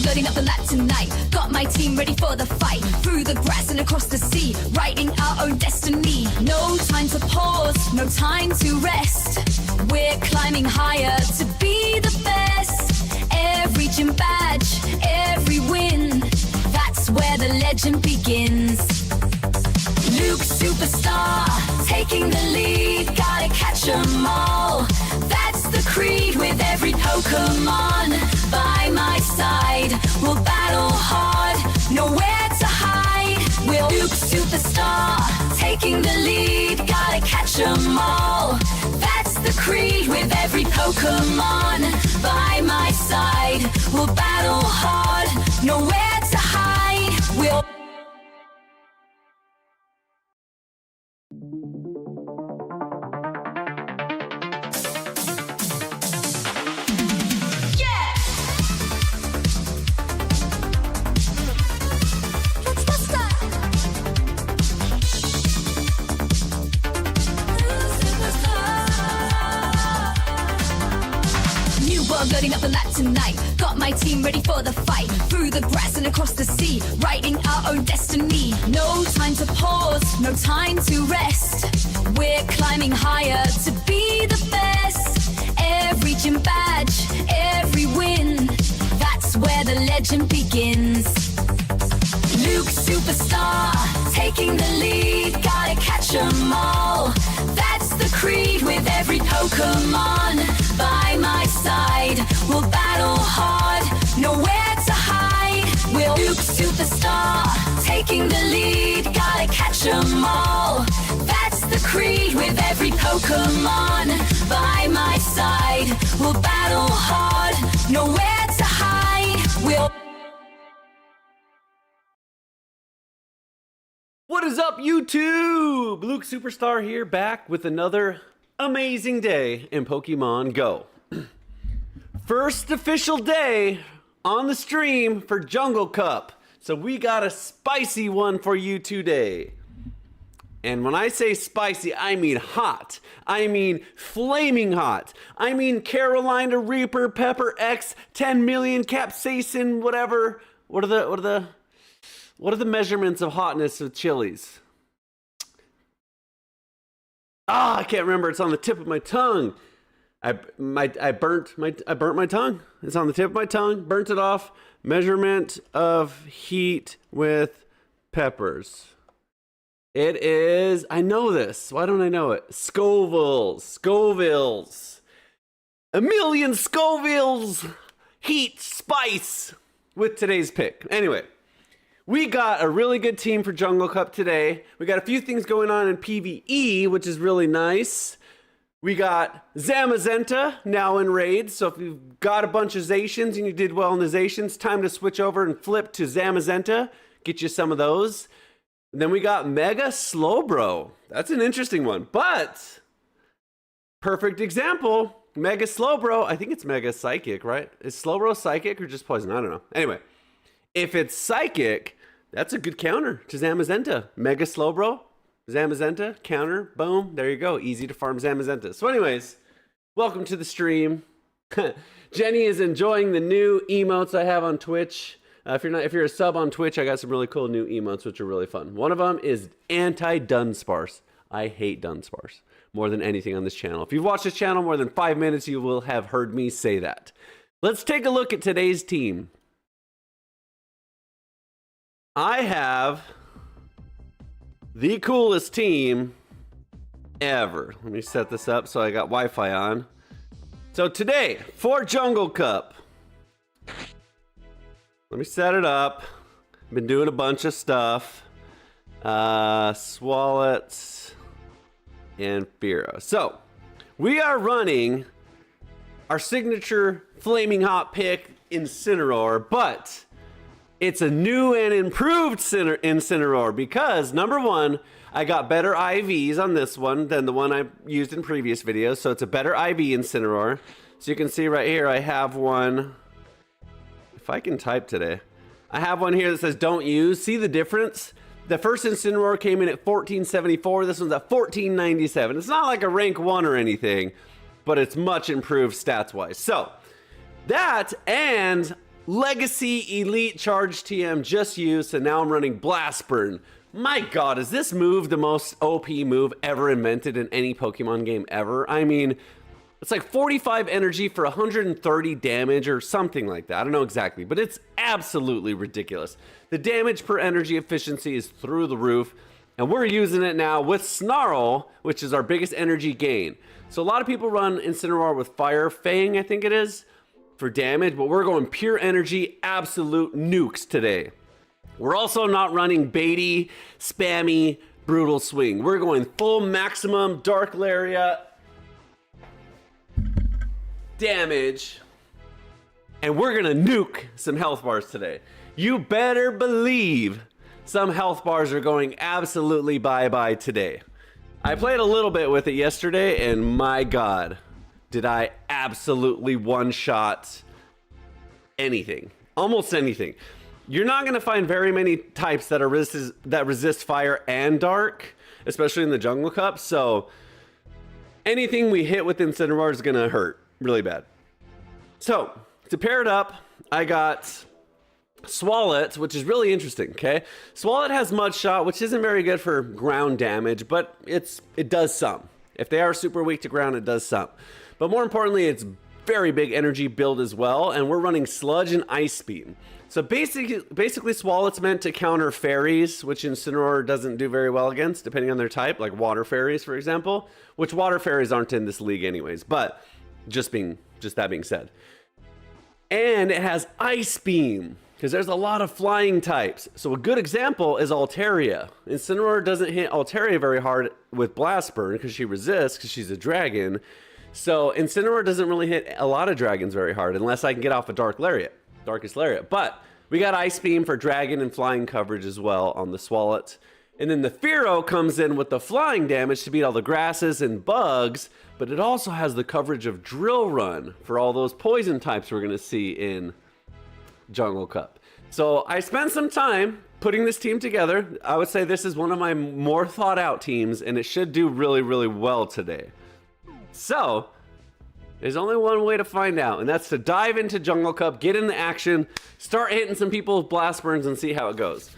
loading up the lap tonight. Got my team ready for the fight. Through the grass and across the sea, writing our own destiny. No time to pause, no time to rest. We're climbing higher to be the best. Every gym badge, every win, that's where the legend begins. Luke Superstar, taking the lead, gotta catch 'em all. That's the creed with every Pokémon. By my side, we'll battle hard, nowhere to hide. We'll Luke Superstar, taking the lead, gotta catch 'em all. That's the creed with every Pokémon. By my side, we'll battle hard, nowhere to hide. We'll loading up the lap tonight. Got my team ready for the fight. Through the grass and across the sea, writing our own destiny. No time to pause, no time to rest. We're climbing higher to be the best. Every gym badge, every win, that's where the legend begins. Luke Superstar, taking the lead, gotta catch 'em all. That's the creed with every Pokémon. By my side, we'll battle hard, nowhere to hide. We'll Luke Superstar, taking the lead, gotta catch 'em all. That's the creed with every Pokémon. By my side, we'll battle hard, nowhere to hide. We'll What is up, YouTube? Luke Superstar here, back with another amazing day in Pokemon Go. First official day on the stream for Jungle Cup. So we got a spicy one for you today. And when I say spicy, I mean hot. I mean flaming hot. I mean Carolina Reaper, Pepper X, 10 million capsaicin, whatever. What are the measurements of hotness of chilies? I can't remember. It's on the tip of my tongue. I burnt my tongue. It's on the tip of my tongue. Burnt it off. Measurement of heat with peppers. It is. I know this. Why don't I know it? Scovilles. A million Scovilles. Heat, spice with today's pick. Anyway. We got a really good team for Jungle Cup today. We got a few things going on in PvE, which is really nice. We got Zamazenta now in raids. So if you've got a bunch of Zacians and you did well in the Zacians, time to switch over and flip to Zamazenta. Get you some of those. And then we got Mega Slowbro. That's an interesting one. But, perfect example, Mega Slowbro. I think it's Mega Psychic, right? Is Slowbro Psychic or just Poison? I don't know. Anyway, if it's Psychic, that's a good counter to Zamazenta. Mega Slowbro, Zamazenta, counter, boom, there you go. Easy to farm Zamazenta. So anyways, welcome to the stream. Jenny is enjoying the new emotes I have on Twitch. If you're a sub on Twitch, I got some really cool new emotes, which are really fun. One of them is anti-Dunsparce. I hate Dunsparce more than anything on this channel. If you've watched this channel more than 5 minutes, you will have heard me say that. Let's take a look at today's team. I have the coolest team ever. Let me set this up so I got Wi-Fi on. So today, for Jungle Cup, let me set it up. I've been doing a bunch of stuff. Swallets and Firo. So, we are running our signature Flaming Hot pick, Incineroar, but it's a new and improved Incineroar because, number one, I got better IVs on this one than the one I used in previous videos, so it's a better IV Incineroar. So you can see right here, I have one. If I can type today, I have one here that says don't use. See the difference? The first Incineroar came in at 1474. This one's at 1497. It's not like a rank 1 or anything, but it's much improved stats-wise. So that, and Legacy Elite Charge TM just used, and now I'm running Blast Burn. My god, is this move the most OP move ever invented in any Pokemon game ever? I mean, it's like 45 energy for 130 damage or something like that. I don't know exactly, but it's absolutely ridiculous. The damage per energy efficiency is through the roof, and we're using it now with Snarl, which is our biggest energy gain. So a lot of people run Incineroar with Fire Fang, I think it is, for damage, but we're going pure energy, absolute nukes today. We're also not running baity, spammy, brutal swing. We're going full maximum Dark Lariat damage, and we're gonna nuke some health bars today. You better believe some health bars are going absolutely bye-bye today. I played a little bit with it yesterday, and my god, did I absolutely one-shot anything. Almost anything. You're not going to find very many types that resist fire and dark, especially in the Jungle Cup, so anything we hit with Incineroar is going to hurt really bad. So, to pair it up, I got Swalot, which is really interesting, okay? Swalot has Mud Shot, which isn't very good for ground damage, but it does some. If they are super weak to ground, it does some. But more importantly, it's very big energy build as well, and we're running Sludge and Ice Beam. So basically Swalot's meant to counter fairies, which Incineroar doesn't do very well against, depending on their type, like water fairies, for example, which water fairies aren't in this league anyways, but just that being said. And it has Ice Beam, because there's a lot of flying types. So a good example is Altaria. Incineroar doesn't hit Altaria very hard with Blast Burn, because she resists, because she's a dragon. So Incineroar doesn't really hit a lot of dragons very hard, unless I can get off a Darkest Lariat. But we got Ice Beam for dragon and flying coverage as well on the Swalot. And then the Fearow comes in with the flying damage to beat all the grasses and bugs, but it also has the coverage of Drill Run for all those poison types we're going to see in Jungle Cup. So I spent some time putting this team together. I would say this is one of my more thought out teams, and it should do really, really well today. So there's only one way to find out, and that's to dive into Jungle Cup, get in the action, start hitting some people with Blast Burns, and see how it goes.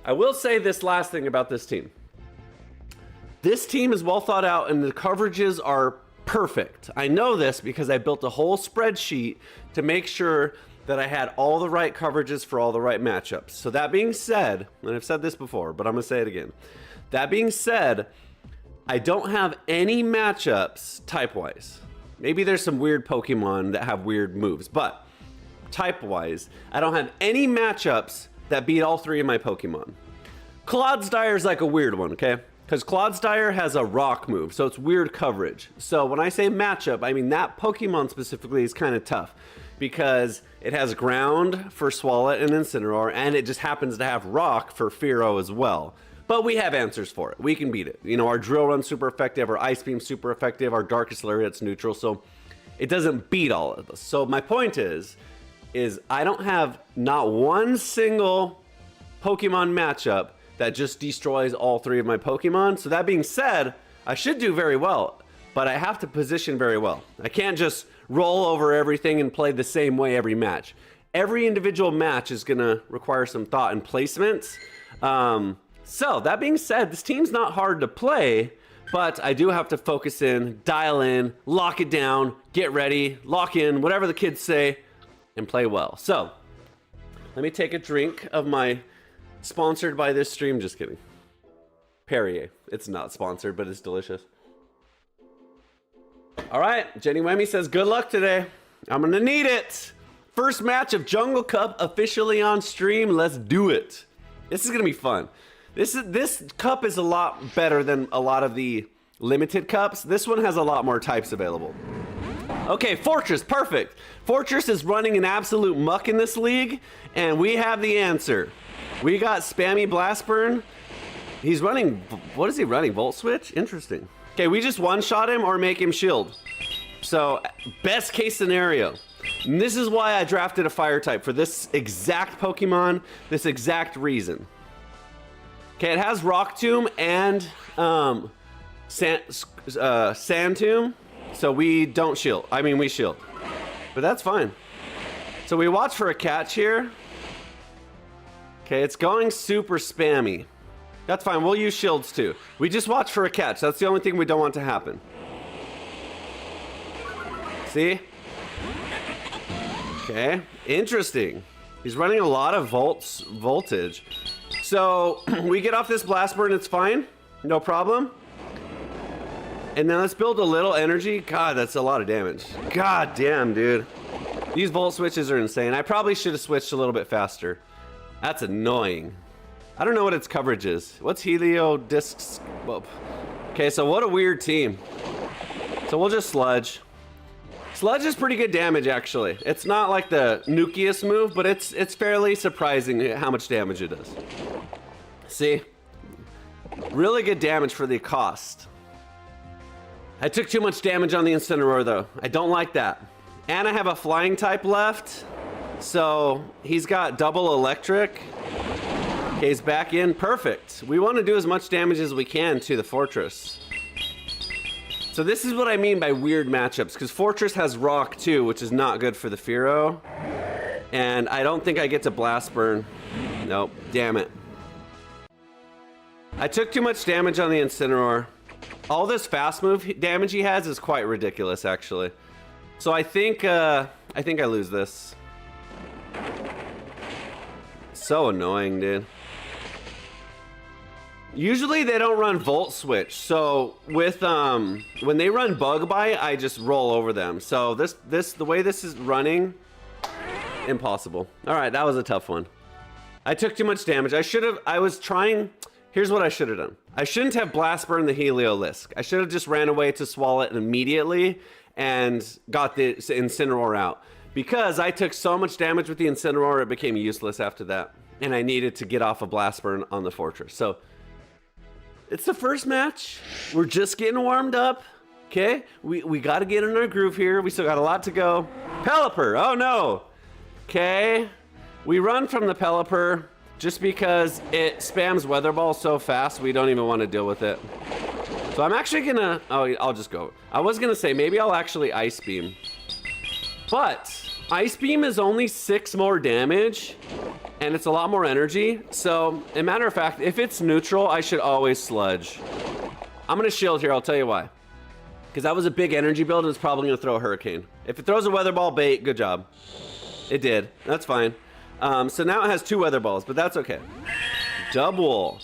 I will say this last thing about this team. This team is well thought out, and the coverages are perfect. I know this because I built a whole spreadsheet to make sure that I had all the right coverages for all the right matchups. So that being said, and I've said this before, but I'm going to say it again. That being said, I don't have any matchups type-wise. Maybe there's some weird Pokemon that have weird moves, but type-wise, I don't have any matchups that beat all three of my Pokemon. Clodsire is like a weird one, okay? Because Clodsire has a rock move, so it's weird coverage. So when I say matchup, I mean that Pokemon specifically is kind of tough because it has ground for Swalot and Incineroar, and it just happens to have rock for Fearow as well. But we have answers for it. We can beat it. You know, our Drill Run's super effective, our Ice Beam's super effective, our Darkest Lariat's neutral, so it doesn't beat all of this. So my point is I don't have not one single Pokemon matchup that just destroys all three of my Pokemon. So that being said, I should do very well, but I have to position very well. I can't just roll over everything and play the same way every match. Every individual match is gonna require some thought and placement. So that being said, this team's not hard to play, but I do have to focus in, dial in, lock it down, get ready, lock in, whatever the kids say, and play well. So let me take a drink of my sponsored by this stream. Just kidding. Perrier. It's not sponsored, but it's delicious. All right. Jenny Wemmy says, good luck today. I'm going to need it. First match of Jungle Cup officially on stream. Let's do it. This is going to be fun. This cup is a lot better than a lot of the limited cups. This one has a lot more types available. Okay, Fortress, perfect. Fortress is running an absolute muck in this league, and we have the answer. We got spammy Blast Burn. He's running, what is he running? Volt Switch? Interesting. Okay, we just one-shot him or make him shield. So, best case scenario. And this is why I drafted a fire type for this exact Pokemon, this exact reason. Okay, it has Rock Tomb and Sand Tomb, so we don't shield. I mean, we shield, but that's fine. So we watch for a catch here. Okay, it's going super spammy. That's fine, we'll use shields too. We just watch for a catch. That's the only thing we don't want to happen. See? Okay, interesting. He's running a lot of voltage. So we get off this blast burn, it's fine. No problem. And then let's build a little energy. God, that's a lot of damage. God damn, dude. These volt switches are insane. I probably should have switched a little bit faster. That's annoying. I don't know what its coverage is. What's Helio Discs? Whoa. Okay, so what a weird team. So we'll just sludge. Sludge is pretty good damage, actually. It's not like the nukiest move, but it's fairly surprising how much damage it does. See? Really good damage for the cost. I took too much damage on the Incineroar, though. I don't like that. And I have a flying type left, so he's got double electric. Okay, he's back in. Perfect. We want to do as much damage as we can to the Fortress. So this is what I mean by weird matchups, because Fortress has Rock too, which is not good for the Fearow. And I don't think I get to Blast Burn. Nope, damn it. I took too much damage on the Incineroar. All this fast move damage he has is quite ridiculous, actually. So I think I lose this. So annoying, dude. Usually they don't run Volt Switch, so with when they run Bug Bite, I just roll over them. So the way this is running, impossible. All right, that was a tough one. I took too much damage. Here's what I should have done. I shouldn't have Blast Burn the Heliolisk. I should have just ran away to swallow it immediately and got the Incineroar out. Because I took so much damage with the Incineroar, it became useless after that. And I needed to get off a Blast Burn on the Fortress. So it's the first match. We're just getting warmed up. Okay, we got to get in our groove here. We still got a lot to go. Pelipper, oh no. Okay, we run from the Pelipper just because it spams Weather Ball so fast we don't even want to deal with it. So I'm actually gonna, I'll just go. I was gonna say maybe I'll actually Ice Beam. But Ice Beam is only 6 more damage and it's a lot more energy. So, a matter of fact, if it's neutral, I should always Sludge. I'm gonna shield here, I'll tell you why. Because that was a big energy build and it's probably gonna throw a Hurricane. If it throws a Weather Ball bait, good job. It did, that's fine. So now it has 2 Weather Balls, but that's okay. Double.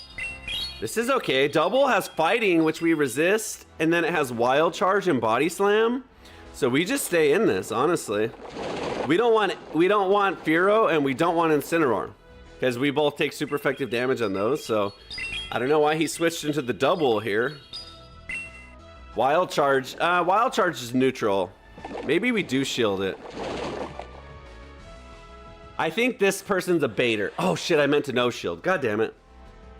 This is okay. Double has Fighting, which we resist, and then it has Wild Charge and Body Slam. So we just stay in this, honestly. We don't want Fearow and we don't want Incineroar, because we both take super effective damage on those. So I don't know why he switched into the double here. Wild Charge is neutral. Maybe we do shield it. I think this person's a baiter. Oh shit, I meant to no shield. God damn it.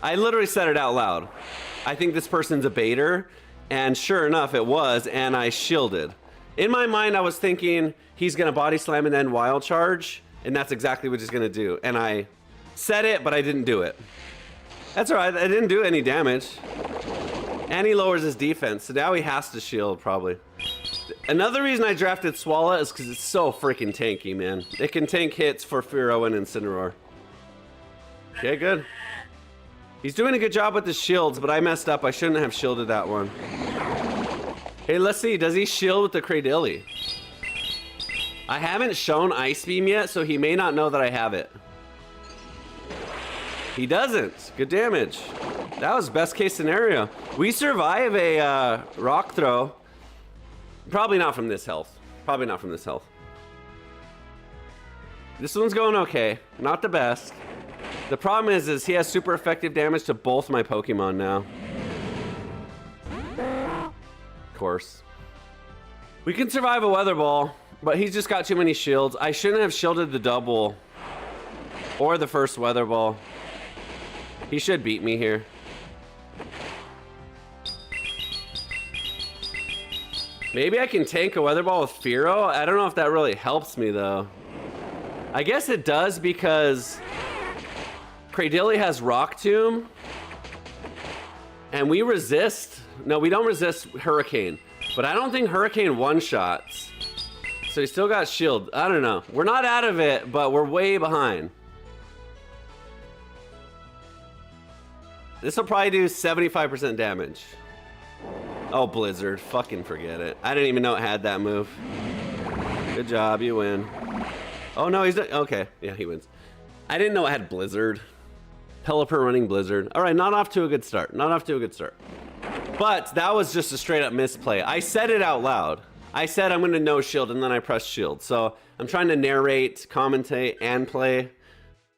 I literally said it out loud. I think this person's a baiter, and sure enough it was, and I shielded. In my mind I was thinking he's gonna Body Slam and then Wild Charge, and that's exactly what he's gonna do. And I said it, but I didn't do it. That's all right, I didn't do any damage. And he lowers his defense, so now he has to shield probably. Another reason I drafted Swallow is because it's so freaking tanky, man. It can tank hits for Fearow and Incineroar. Okay, good. He's doing a good job with the shields, but I messed up. I shouldn't have shielded that one. Hey, let's see. Does he shield with the Cradily? I haven't shown Ice Beam yet, so he may not know that I have it. He doesn't. Good damage. That was best case scenario. We survive a Rock Throw. Probably not from this health. Probably not from this health. This one's going okay. Not the best. The problem is he has super effective damage to both my Pokemon now. Of course. We can survive a Weather Ball, but he's just got too many shields. I shouldn't have shielded the double or the first Weather Ball. He should beat me here. Maybe I can tank a Weather Ball with Fearow. I don't know if that really helps me though. I guess it does because Cradily has Rock Tomb and we resist. No, we don't resist Hurricane, but I don't think Hurricane one-shots. So he still got shield. I don't know. We're not out of it, but we're way behind. This will probably do 75% damage. Oh, Blizzard. Fucking forget it. I didn't even know it had that move. Good job. You win. Oh, no, he's not. Okay. Yeah, he wins. I didn't know it had Blizzard. Pelipper running Blizzard. All right, not off to a good start. Not off to a good start. But that was just a straight up misplay. I said it out loud. I said I'm going to no shield, and then I pressed shield. So I'm trying to narrate, commentate, and play.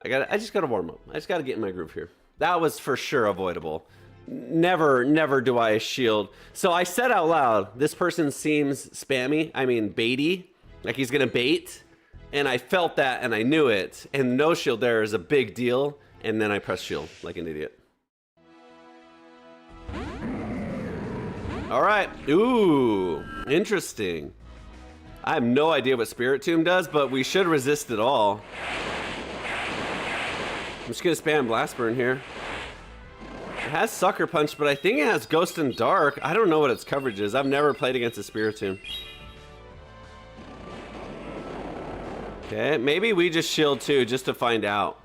I just got to warm up. I just got to get in my groove here. That was for sure avoidable. Never do I shield. So I said out loud, this person seems spammy. I mean, baity. Like he's going to bait. And I felt that, and I knew it. And no shield there is a big deal. And then I pressed shield like an idiot. All right. Ooh, interesting. I have no idea what Spirit Tomb does, but we should resist it all. I'm just gonna spam Blast Burn here. It has Sucker Punch, but I think it has Ghost and Dark. I don't know what its coverage is. I've never played against a Spirit Tomb. Okay, maybe we just shield too, just to find out.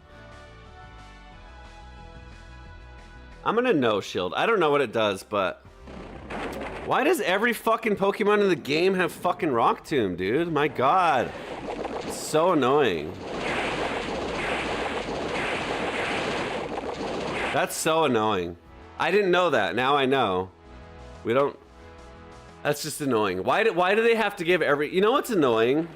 I'm gonna no shield. I don't know what it does, but why does every fucking Pokemon in the game have fucking Rock Tomb, dude? My God. It's so annoying. That's so annoying. I didn't know that. Now I know. We don't... That's just annoying. Why do they have to give every... You know what's annoying?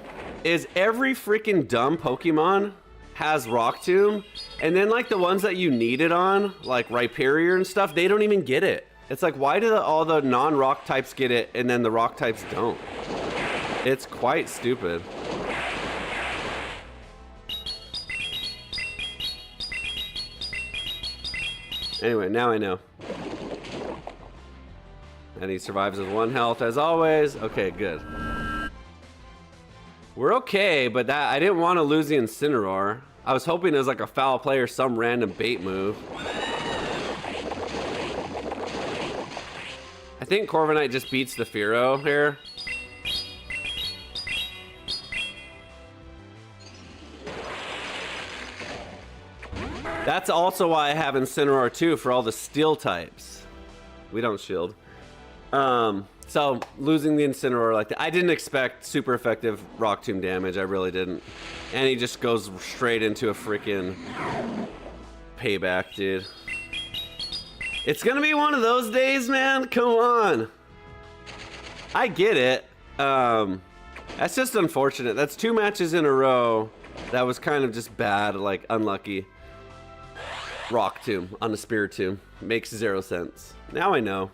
Is every freaking dumb Pokemon has Rock Tomb, and then like the ones that you need it on, like Rhyperior and stuff, they don't even get it. It's like, why do all the non-rock types get it and then the rock types don't? It's quite stupid. Anyway, now I know. And he survives with 1 health as always. Okay, good. We're okay, but that I didn't want to lose the Incineroar. I was hoping it was like a foul play or some random bait move. I think Corviknight just beats the Fearow here. That's also why I have Incineroar too, for all the steel types. We don't shield. So losing the Incineroar like that, I didn't expect super effective Rock Tomb damage. I really didn't. And he just goes straight into a freaking payback, dude. It's gonna be one of those days, man. Come on. I get it. That's just unfortunate. That's 2 matches in a row. That was kind of just bad, like unlucky. Rock Tomb on the Spirit Tomb. Makes 0 sense. Now I know.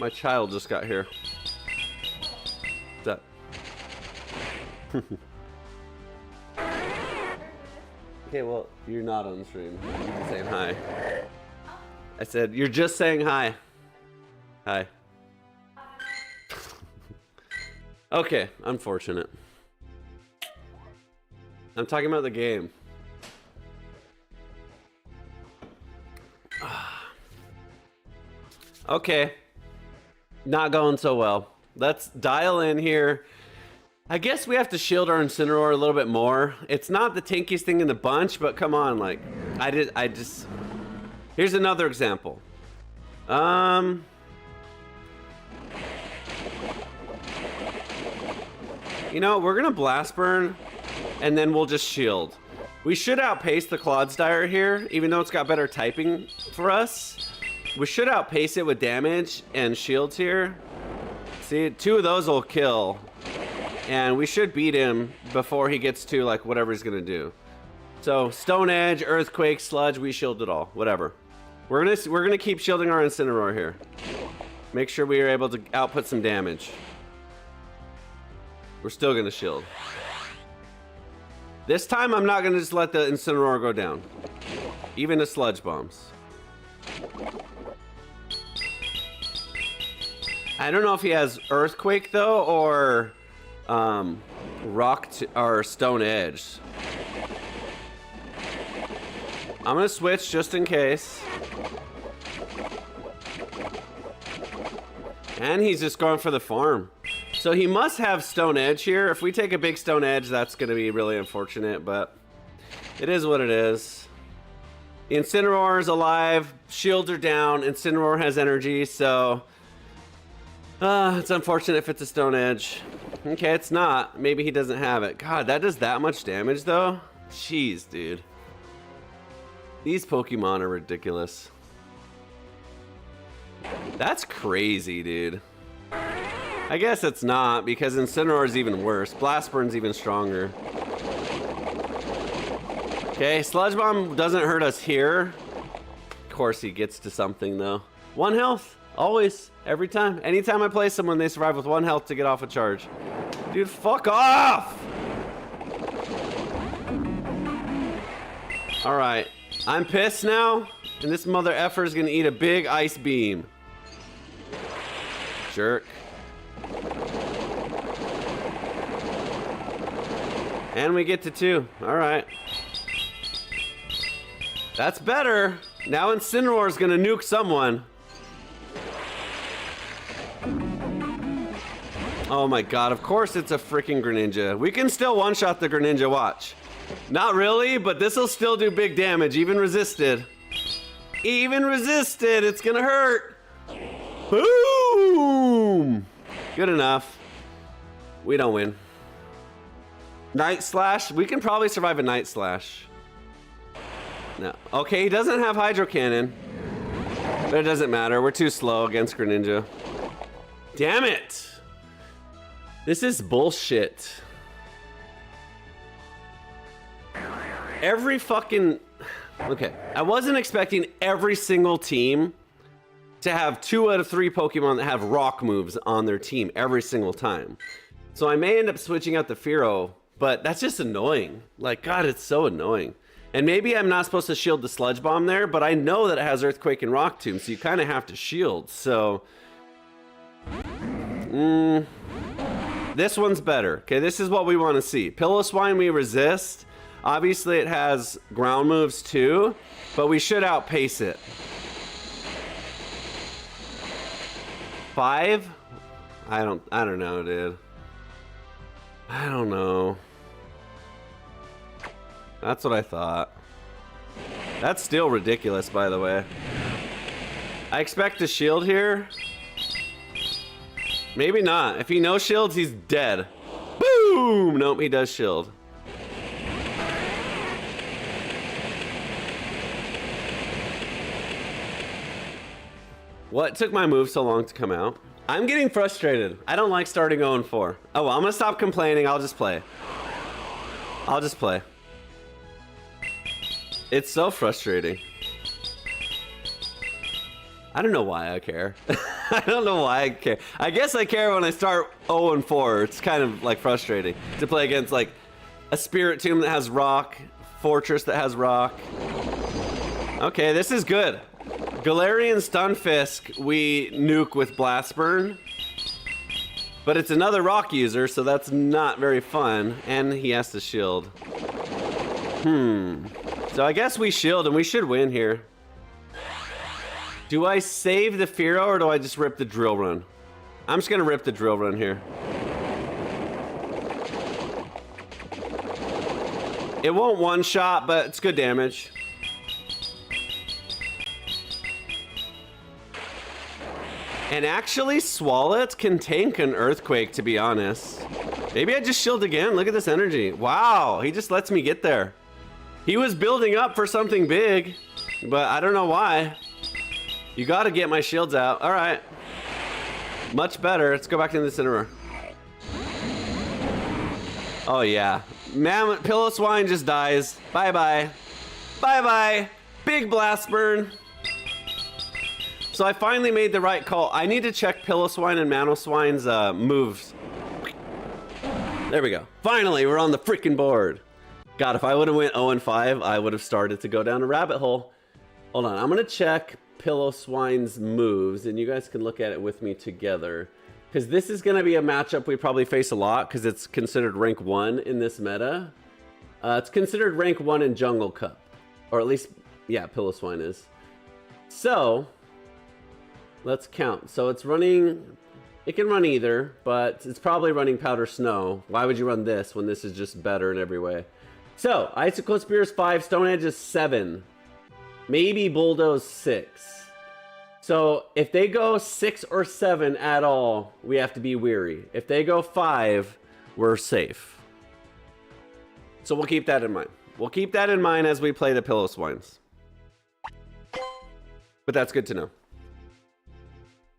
My child just got here. What's up? Okay, well, you're not on the stream. You're just saying hi. I said, you're just saying hi. Hi. Okay, unfortunate. I'm talking about the game. Okay. Not going so well. Let's dial in here. I guess we have to shield our Incineroar a little bit more. It's not the tankiest thing in the bunch, but come on, like, I just... Here's another example. You know, we're gonna Blast Burn, and then we'll just shield. We should outpace the Clodsire here, even though it's got better typing for us. We should outpace it with damage and shields here. See, 2 of those will kill. And we should beat him before he gets to like whatever he's gonna do. So Stone Edge, Earthquake, Sludge, we shield it all. Whatever. We're gonna keep shielding our Incineroar here. Make sure we are able to output some damage. We're still gonna shield. This time I'm not gonna just let the Incineroar go down. Even the Sludge Bombs. I don't know if he has Earthquake though, or or Stone Edge. I'm gonna switch just in case. And he's just going for the farm. So he must have Stone Edge here. If we take a big Stone Edge, that's going to be really unfortunate, but it is what it is. The Incineroar is alive. Shields are down. Incineroar has energy, so it's unfortunate if it's a Stone Edge. Okay, it's not. Maybe he doesn't have it. God, that does that much damage, though? Jeez, dude. These Pokemon are ridiculous. That's crazy, dude. I guess it's not, because Incineroar is even worse. Blast Burn's even stronger. Okay, Sludge Bomb doesn't hurt us here. Of course he gets to something, though. 1 health. Always. Every time. Anytime I play someone, they survive with 1 health to get off a charge. Dude, fuck off! Alright. I'm pissed now, and this mother effer is gonna eat a big ice beam. Jerk. And we get to 2. Alright. That's better. Now Incineroar is gonna nuke someone. Oh my god, of course it's a freaking Greninja. We can still one-shot the Greninja, watch. Not really, but this will still do big damage, even resisted. Even resisted, it's gonna hurt. Boom! Good enough. We don't win. Night Slash, we can probably survive a Night Slash. No. Okay, he doesn't have Hydro Cannon. But it doesn't matter, we're too slow against Greninja. Damn it! This is bullshit. Every fucking... Okay, I wasn't expecting every single team to have 2 out of 3 Pokemon that have rock moves on their team every single time. So I may end up switching out the Fearow, but that's just annoying. Like, God, it's so annoying. And maybe I'm not supposed to shield the Sludge Bomb there, but I know that it has Earthquake and Rock Tomb, so you kind of have to shield, so... This one's better. Okay, this is what we want to see. Pillow-Swine we resist. Obviously it has ground moves too, but we should outpace it. 5? I don't know, dude. I don't know. That's what I thought. That's still ridiculous, by the way. I expect a shield here. Maybe not. If he no shields, he's dead. Boom! Nope, he does shield. What took my move so long to come out? I'm getting frustrated. I don't like starting 0-4. Oh, well, I'm gonna stop complaining. I'll just play. I'll just play. It's so frustrating. I don't know why I care. I don't know why I care. I guess I care when I start 0-4. It's kind of like frustrating to play against like a Spirit Tomb that has rock, Fortress that has rock. Okay, this is good. Galarian Stunfisk we nuke with Blast Burn. But it's another rock user, so that's not very fun. And he has to shield. So I guess we shield and we should win here. Do I save the Fearow or do I just rip the Drill Run? I'm just gonna rip the Drill Run here. It won't one-shot, but it's good damage. And actually, Swalot can tank an Earthquake, to be honest. Maybe I just shield again. Look at this energy. Wow, he just lets me get there. He was building up for something big, but I don't know why. You gotta get my shields out. All right. Much better. Let's go back to the Incineroar. Oh, yeah. Man, Pillow-Swine just dies. Bye-bye. Bye-bye. Big Blast Burn. So I finally made the right call. I need to check Pillow-Swine and Mamoswine's moves. There we go. Finally, we're on the freaking board. God, if I would have went 0-5, I would have started to go down a rabbit hole. Hold on, I'm gonna check Pillow-Swine's moves, and you guys can look at it with me together. Because this is gonna be a matchup we probably face a lot, because it's considered rank 1 in this meta. It's considered rank 1 in Jungle Cup. Or at least, yeah, Pillow-Swine is. So, let's count. So it's running It can run either, but it's probably running Powder Snow. Why would you run this when this is just better in every way? So, Icicle Spear is 5, Stone Edge is 7. Maybe Bulldoze 6. So, if they go 6 or 7 at all, we have to be weary. If they go 5, we're safe. So we'll keep that in mind. We'll keep that in mind as we play the Pillow Swines. But that's good to know.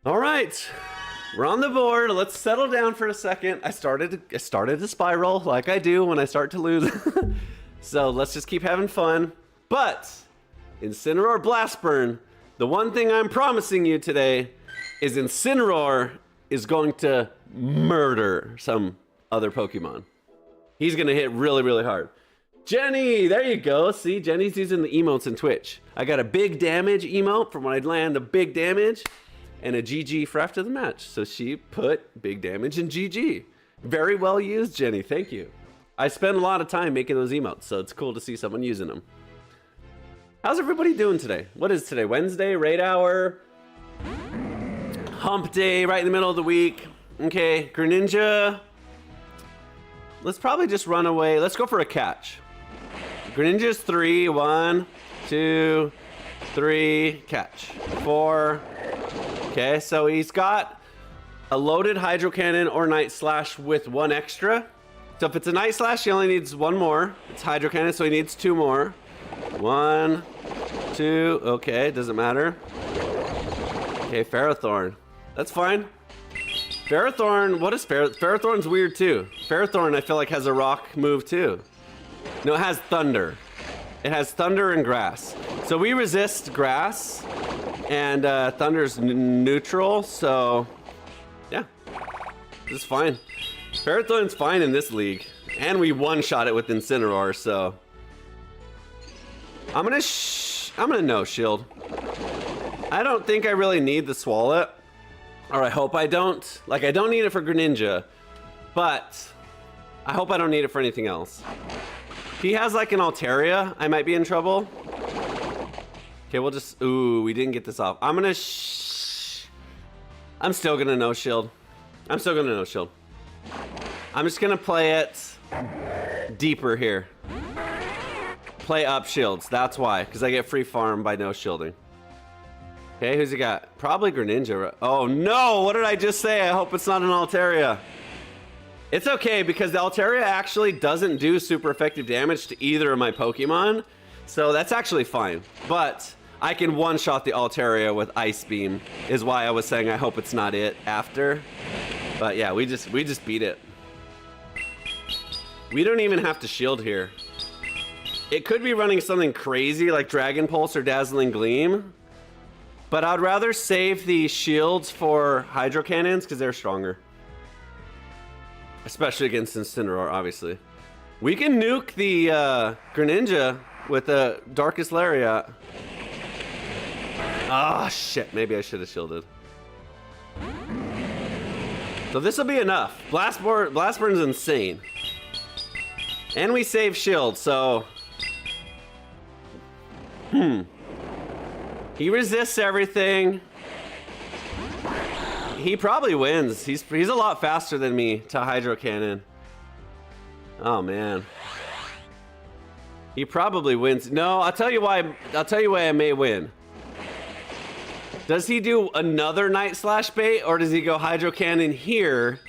All right. We're on the board. Let's settle down for a second. I started to spiral like I do when I start to lose. So let's just keep having fun. But Incineroar Blastburn, the one thing I'm promising you today is Incineroar is going to murder some other Pokemon. He's going to hit really, really hard. Jenny, there you go. See, Jenny's using the emotes in Twitch. I got a big damage emote from when I land a big damage and a GG for after the match. So she put big damage in GG. Very well used, Jenny. Thank you. I spend a lot of time making those emotes, so it's cool to see someone using them. How's everybody doing today? What is today? Wednesday, raid hour, hump day, right in the middle of the week. Okay, Greninja. Let's probably just run away. Let's go for a catch. Greninja's 3. 1, 2, 3. Catch. 4. Okay, so he's got a loaded Hydro Cannon or Night Slash with 1 extra. So if it's a Night Slash, he only needs 1 more. It's Hydro Cannon, so he needs 2 more. 1, 2. Okay, doesn't matter. Okay, Ferrothorn. That's fine. Ferrothorn, what is Ferrothorn's weird too. Ferrothorn, I feel like, has a rock move too. No, it has thunder. It has thunder and grass. So we resist grass, and thunder's neutral, so yeah, this is fine. Ferrothorn's fine in this league, and we one-shot it with Incineroar, so I'm gonna no shield. I don't think I really need the Swallow. Or I hope I don't. Like, I don't need it for Greninja, but I hope I don't need it for anything else. If he has like an Altaria, I might be in trouble. Okay, we'll just, ooh, we didn't get this off. I'm still gonna no shield. I'm still gonna no shield. I'm just gonna play it deeper here. Play up shields, that's why, because I get free farm by no shielding. Okay, who's he got? Probably Greninja. Oh no, what did I just say? I hope it's not an Altaria. It's okay, because the Altaria actually doesn't do super effective damage to either of my Pokemon. So that's actually fine. But I can one-shot the Altaria with Ice Beam, is why I was saying I hope it's not it after. But yeah, we just beat it. We don't even have to shield here. It could be running something crazy like Dragon Pulse or Dazzling Gleam. But I'd rather save the shields for Hydro Cannons because they're stronger. Especially against Incineroar, obviously. We can nuke the Greninja with the Darkest Lariat. Ah, shit. Maybe I should have shielded. So this will be enough. Blastburn's insane. And we save shield, so... He resists everything. He probably wins. He's a lot faster than me to Hydro Cannon. Oh man. He probably wins. No, I'll tell you why I may win. Does he do another Night Slash bait, or does he go Hydro Cannon here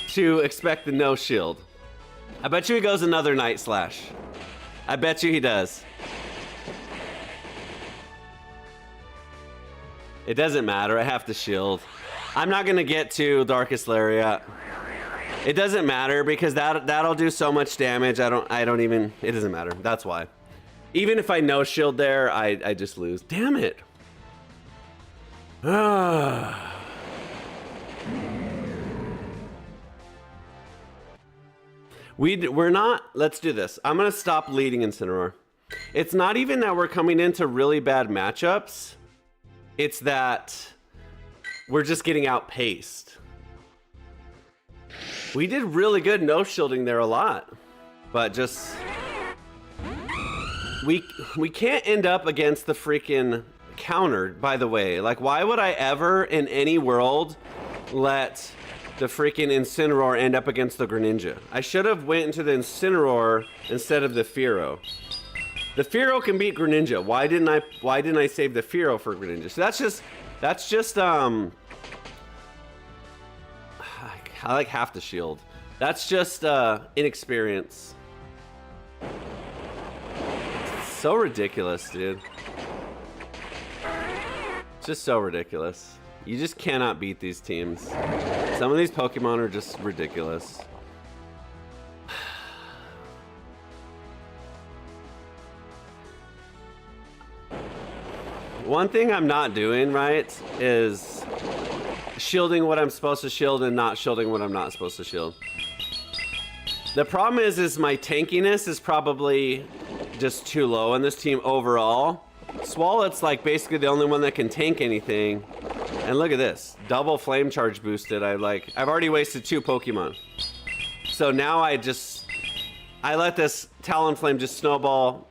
to expect the no shield? I bet you he goes another Night Slash. I bet you he does. It doesn't matter, I have to shield. I'm not gonna get to Darkest Lariat. It doesn't matter because that'll do so much damage. I don't even, it doesn't matter. That's why. Even if I no shield there, I just lose. Damn it. We're not, let's do this. I'm gonna stop leading Incineroar. It's not even that we're coming into really bad matchups. It's that we're just getting outpaced. We did really good no shielding there a lot, but just we can't end up against the freaking counter, by the way. Like, why would I ever in any world let the freaking Incineroar end up against the Greninja. I should have went into the Incineroar instead of the Fearow. The Fearow can beat Greninja. Why didn't I save the Fearow for Greninja? So that's just I like half the shield. That's just inexperience. It's so ridiculous, dude. It's just so ridiculous. You just cannot beat these teams. Some of these Pokemon are just ridiculous. One thing I'm not doing right is shielding what I'm supposed to shield and not shielding what I'm not supposed to shield. The problem is my tankiness is probably just too low on this team overall. Swalot's like basically the only one that can tank anything. And look at this, double flame charge boosted. I've already wasted 2 Pokemon. So now I let this Talonflame just snowball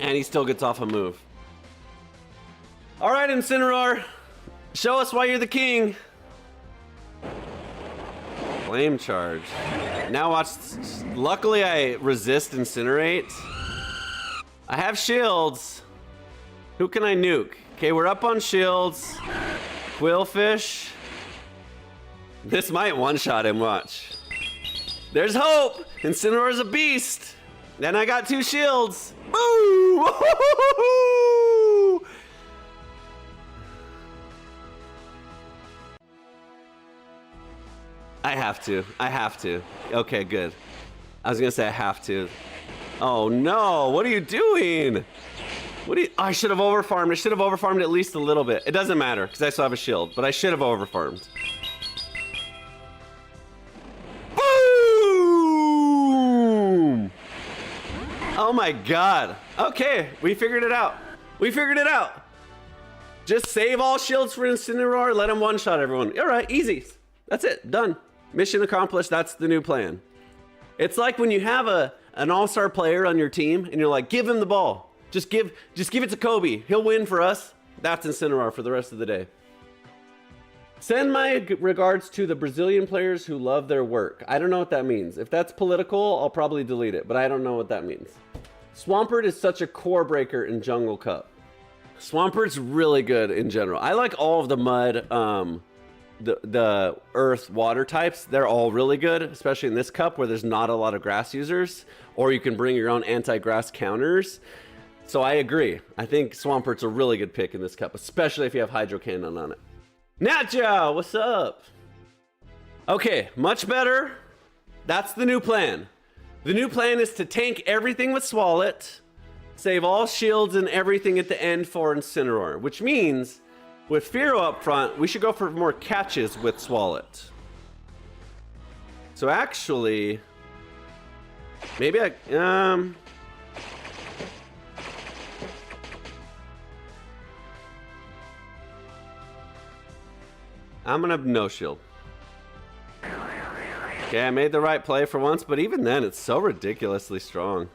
and he still gets off a move. All right, Incineroar, show us why you're the king. Flame charge. Now watch, luckily I resist Incinerate. I have shields. Who can I nuke? Okay, we're up on shields. Quillfish. This might one-shot him, watch. There's hope! Incineroar's a beast! Then I got 2 shields. Boo! I have to. Okay, good. I was gonna say I have to. Oh no, what are you doing? I should have overfarmed. I should have overfarmed at least a little bit. It doesn't matter, because I still have a shield, but I should have overfarmed. Boom! Oh my god. Okay, we figured it out. Just save all shields for Incineroar, let him one-shot everyone. All right, easy. That's it, done. Mission accomplished, that's the new plan. It's like when you have an all-star player on your team and you're like, give him the ball. Just give it to Kobe. He'll win for us. That's Incineroar for the rest of the day. Send my regards to the Brazilian players who love their work. I don't know what that means. If that's political, I'll probably delete it, but I don't know what that means. Swampert is such a core breaker in Jungle Cup. Swampert's really good in general. I like all of the mud, the earth water types. They're all really good, especially in this cup where there's not a lot of grass users, or you can bring your own anti-grass counters. So I agree. I think Swampert's a really good pick in this cup, especially if you have Hydro Cannon on it. Natja, what's up? Okay, much better. That's the new plan. The new plan is to tank everything with Swalot, save all shields and everything at the end for Incineroar, which means with Fearow up front, we should go for more catches with Swalot. So actually, maybe I'm gonna no shield. Okay, I made the right play for once, but even then, it's so ridiculously strong.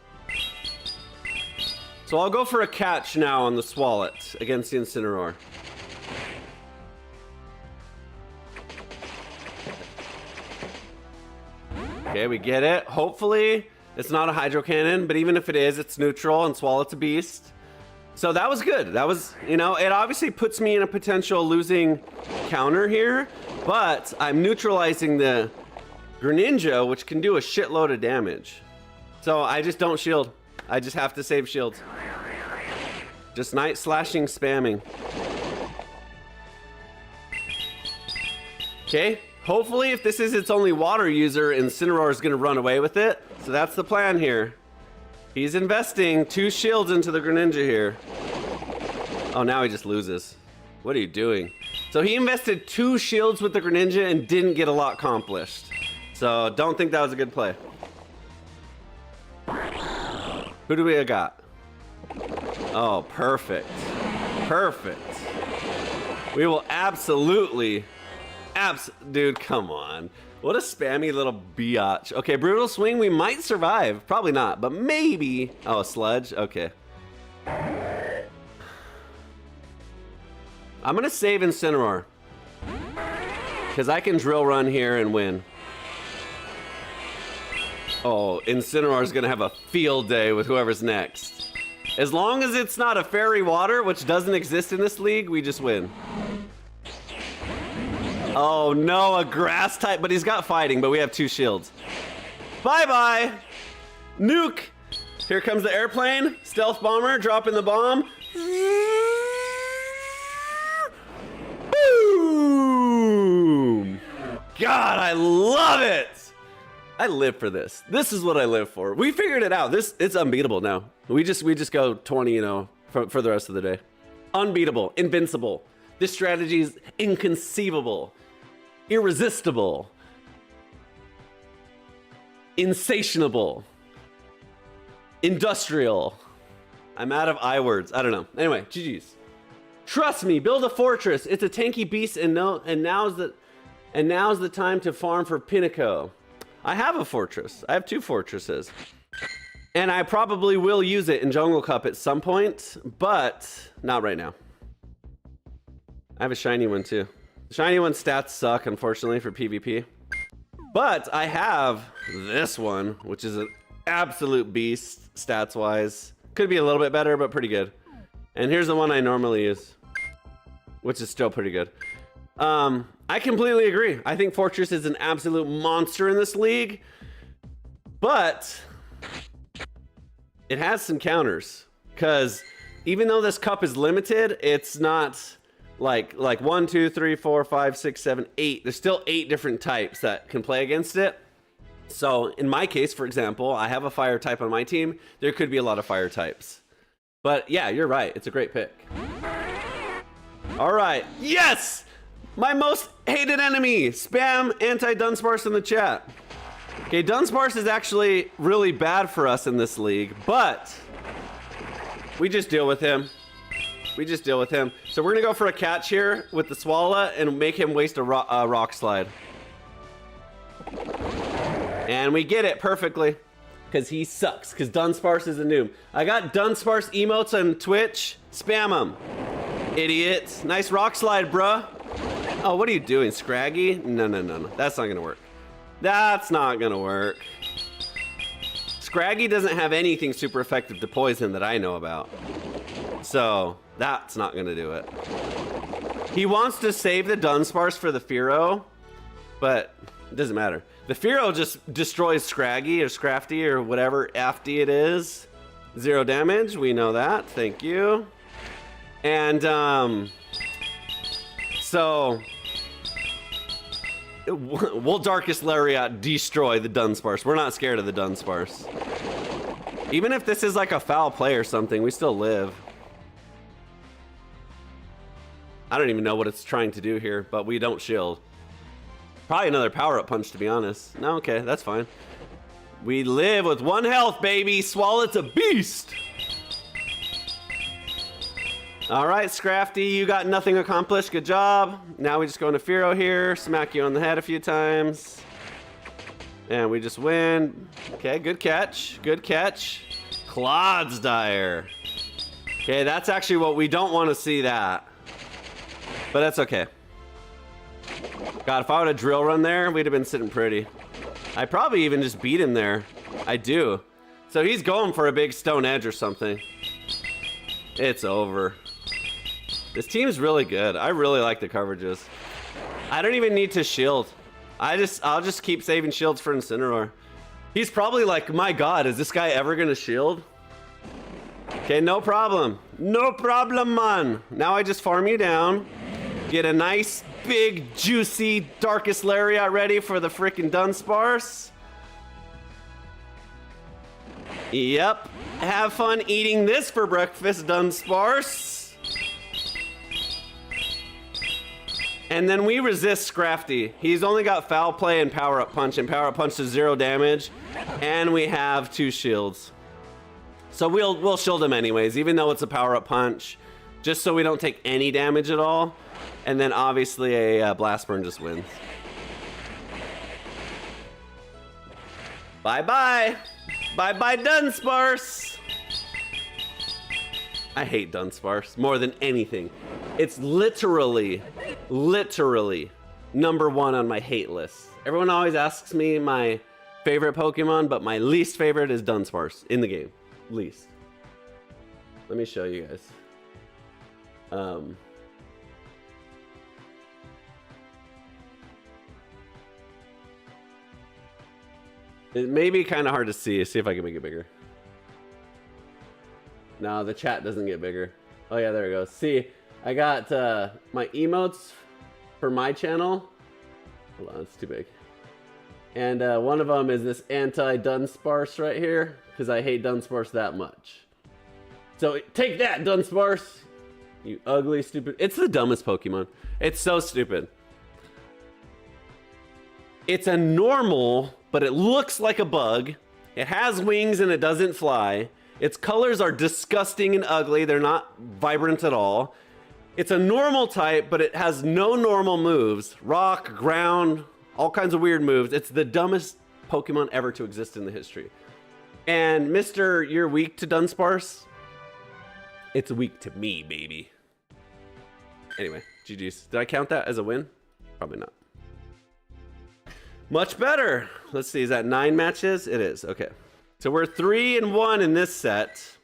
So I'll go for a catch now on the Swalot against the Incineroar. Okay, we get it. Hopefully, it's not a Hydro Cannon, but even if it is, it's neutral and Swalot's a beast. So that was good. That was, you know, it obviously puts me in a potential losing counter here, but I'm neutralizing the Greninja, which can do a shitload of damage. So I just don't shield. I just have to save shields. Just night slashing spamming. Okay, hopefully if this is its only water user, Incineroar is gonna run away with it. So that's the plan here. He's investing 2 shields into the Greninja here. Oh, now he just loses. What are you doing? So he invested 2 shields with the Greninja and didn't get a lot accomplished. So don't think that was a good play. Who do we got? Oh, perfect. Perfect. We will absolutely... Dude, come on. What a spammy little biatch. Okay, Brutal Swing, we might survive. Probably not, but maybe. Oh, Sludge? Okay. I'm gonna save Incineroar. Because I can drill run here and win. Oh, Incineroar is going to have a field day with whoever's next. As long as it's not a fairy water, which doesn't exist in this league, we just win. Oh no, a grass type, but he's got fighting, but we have 2 shields. Bye-bye. Nuke. Here comes the airplane. Stealth bomber, dropping the bomb. Boom! God, I love it. I live for this. This is what I live for. We figured it out. It's unbeatable now. We just go 20, you know, for the rest of the day. Unbeatable, invincible. This strategy is inconceivable, irresistible, insatiable, industrial. I'm out of I words. I don't know. Anyway, GG's. Trust me, build a fortress. It's a tanky beast, and now's the time to farm for Pinnacle. I have a fortress. I have 2 fortresses. And I probably will use it in Jungle Cup at some point, but not right now. I have a shiny one too. The shiny one stats suck, unfortunately, for PvP. But I have this one, which is an absolute beast stats-wise. Could be a little bit better, but pretty good. And here's the one I normally use, which is still pretty good. I completely agree. I think Fortress is an absolute monster in this league, but it has some counters, because even though this cup is limited, it's not like 1, 2, 3, 4, 5, 6, 7, 8. There's still 8 different types that can play against it. So in my case, for example, I have a fire type on my team. There could be a lot of fire types. But yeah, you're right. It's a great pick. All right. Yes! My most hated enemy. Spam anti-Dunsparce in the chat. Okay, Dunsparce is actually really bad for us in this league, but we just deal with him. We just deal with him. So we're gonna go for a catch here with the Swallow and make him waste a rock slide. And we get it perfectly, because he sucks, because Dunsparce is a noob. I got Dunsparce emotes on Twitch. Spam them. Idiot. Nice rock slide, bruh. Oh, what are you doing, Scraggy? No. That's not gonna work. That's not gonna work. Scraggy doesn't have anything super effective to poison that I know about. So, that's not gonna do it. He wants to save the Dunsparce for the Fearow, but it doesn't matter. The Fearow just destroys Scraggy or Scrafty or whatever Afty it is. 0 damage, we know that, thank you. And, so we'll Darkest Lariat destroy the Dunsparce. We're not scared of the Dunsparce. Even if this is like a foul play or something, we still live. I don't even know what it's trying to do here, but we don't shield. Probably another power-up punch, to be honest. No, okay, that's fine. We live with 1 health, baby. Swallow's a beast. All right, Scrafty, you got nothing accomplished. Good job. Now we just go into Fearow here, smack you on the head a few times. And we just win. Okay, good catch. Good catch. Clodsdire. Okay, that's actually what we don't want to see that. But that's okay. God, if I would have drill run there, we'd have been sitting pretty. I probably even just beat him there. I do. So he's going for a big stone edge or something. It's over. This team's really good. I really like the coverages. I don't even need to shield. I'll just keep saving shields for Incineroar. He's probably like, my God, is this guy ever gonna shield? Okay, no problem. No problem, man. Now I just farm you down. Get a nice, big, juicy, Darkest Lariat ready for the frickin' Dunsparce. Yep. Have fun eating this for breakfast, Dunsparce. And then we resist Scrafty. He's only got Foul Play and Power Up Punch, and Power Up Punch does 0 damage. And we have 2 shields. So we'll shield him anyways, even though it's a Power Up Punch, just so we don't take any damage at all. And then obviously a Blast Burn just wins. Bye-bye. Bye-bye, Dunsparce. I hate Dunsparce more than anything. It's literally #1 on my hate list. Everyone always asks me my favorite Pokemon, but my least favorite is Dunsparce in the game. Least. Let me show you guys. It may be kind of hard to see. See if I can make it bigger. No, the chat doesn't get bigger. Oh yeah, there it goes. See, I got my emotes for my channel. Hold on, it's too big. And one of them is this anti-Dunsparce right here, because I hate Dunsparce that much. So take that, Dunsparce! You ugly, stupid... It's the dumbest Pokemon. It's so stupid. It's a normal, but it looks like a bug. It has wings and it doesn't fly. Its colors are disgusting and ugly. They're not vibrant at all. It's a normal type, but it has no normal moves. Rock, ground, all kinds of weird moves. It's the dumbest Pokemon ever to exist in the history. And Mr. You're weak to Dunsparce? It's weak to me, baby. Anyway, GG's. Did I count that as a win? Probably not. Much better. Let's see, is that 9 matches? It is, okay. So we're 3-1 in this set.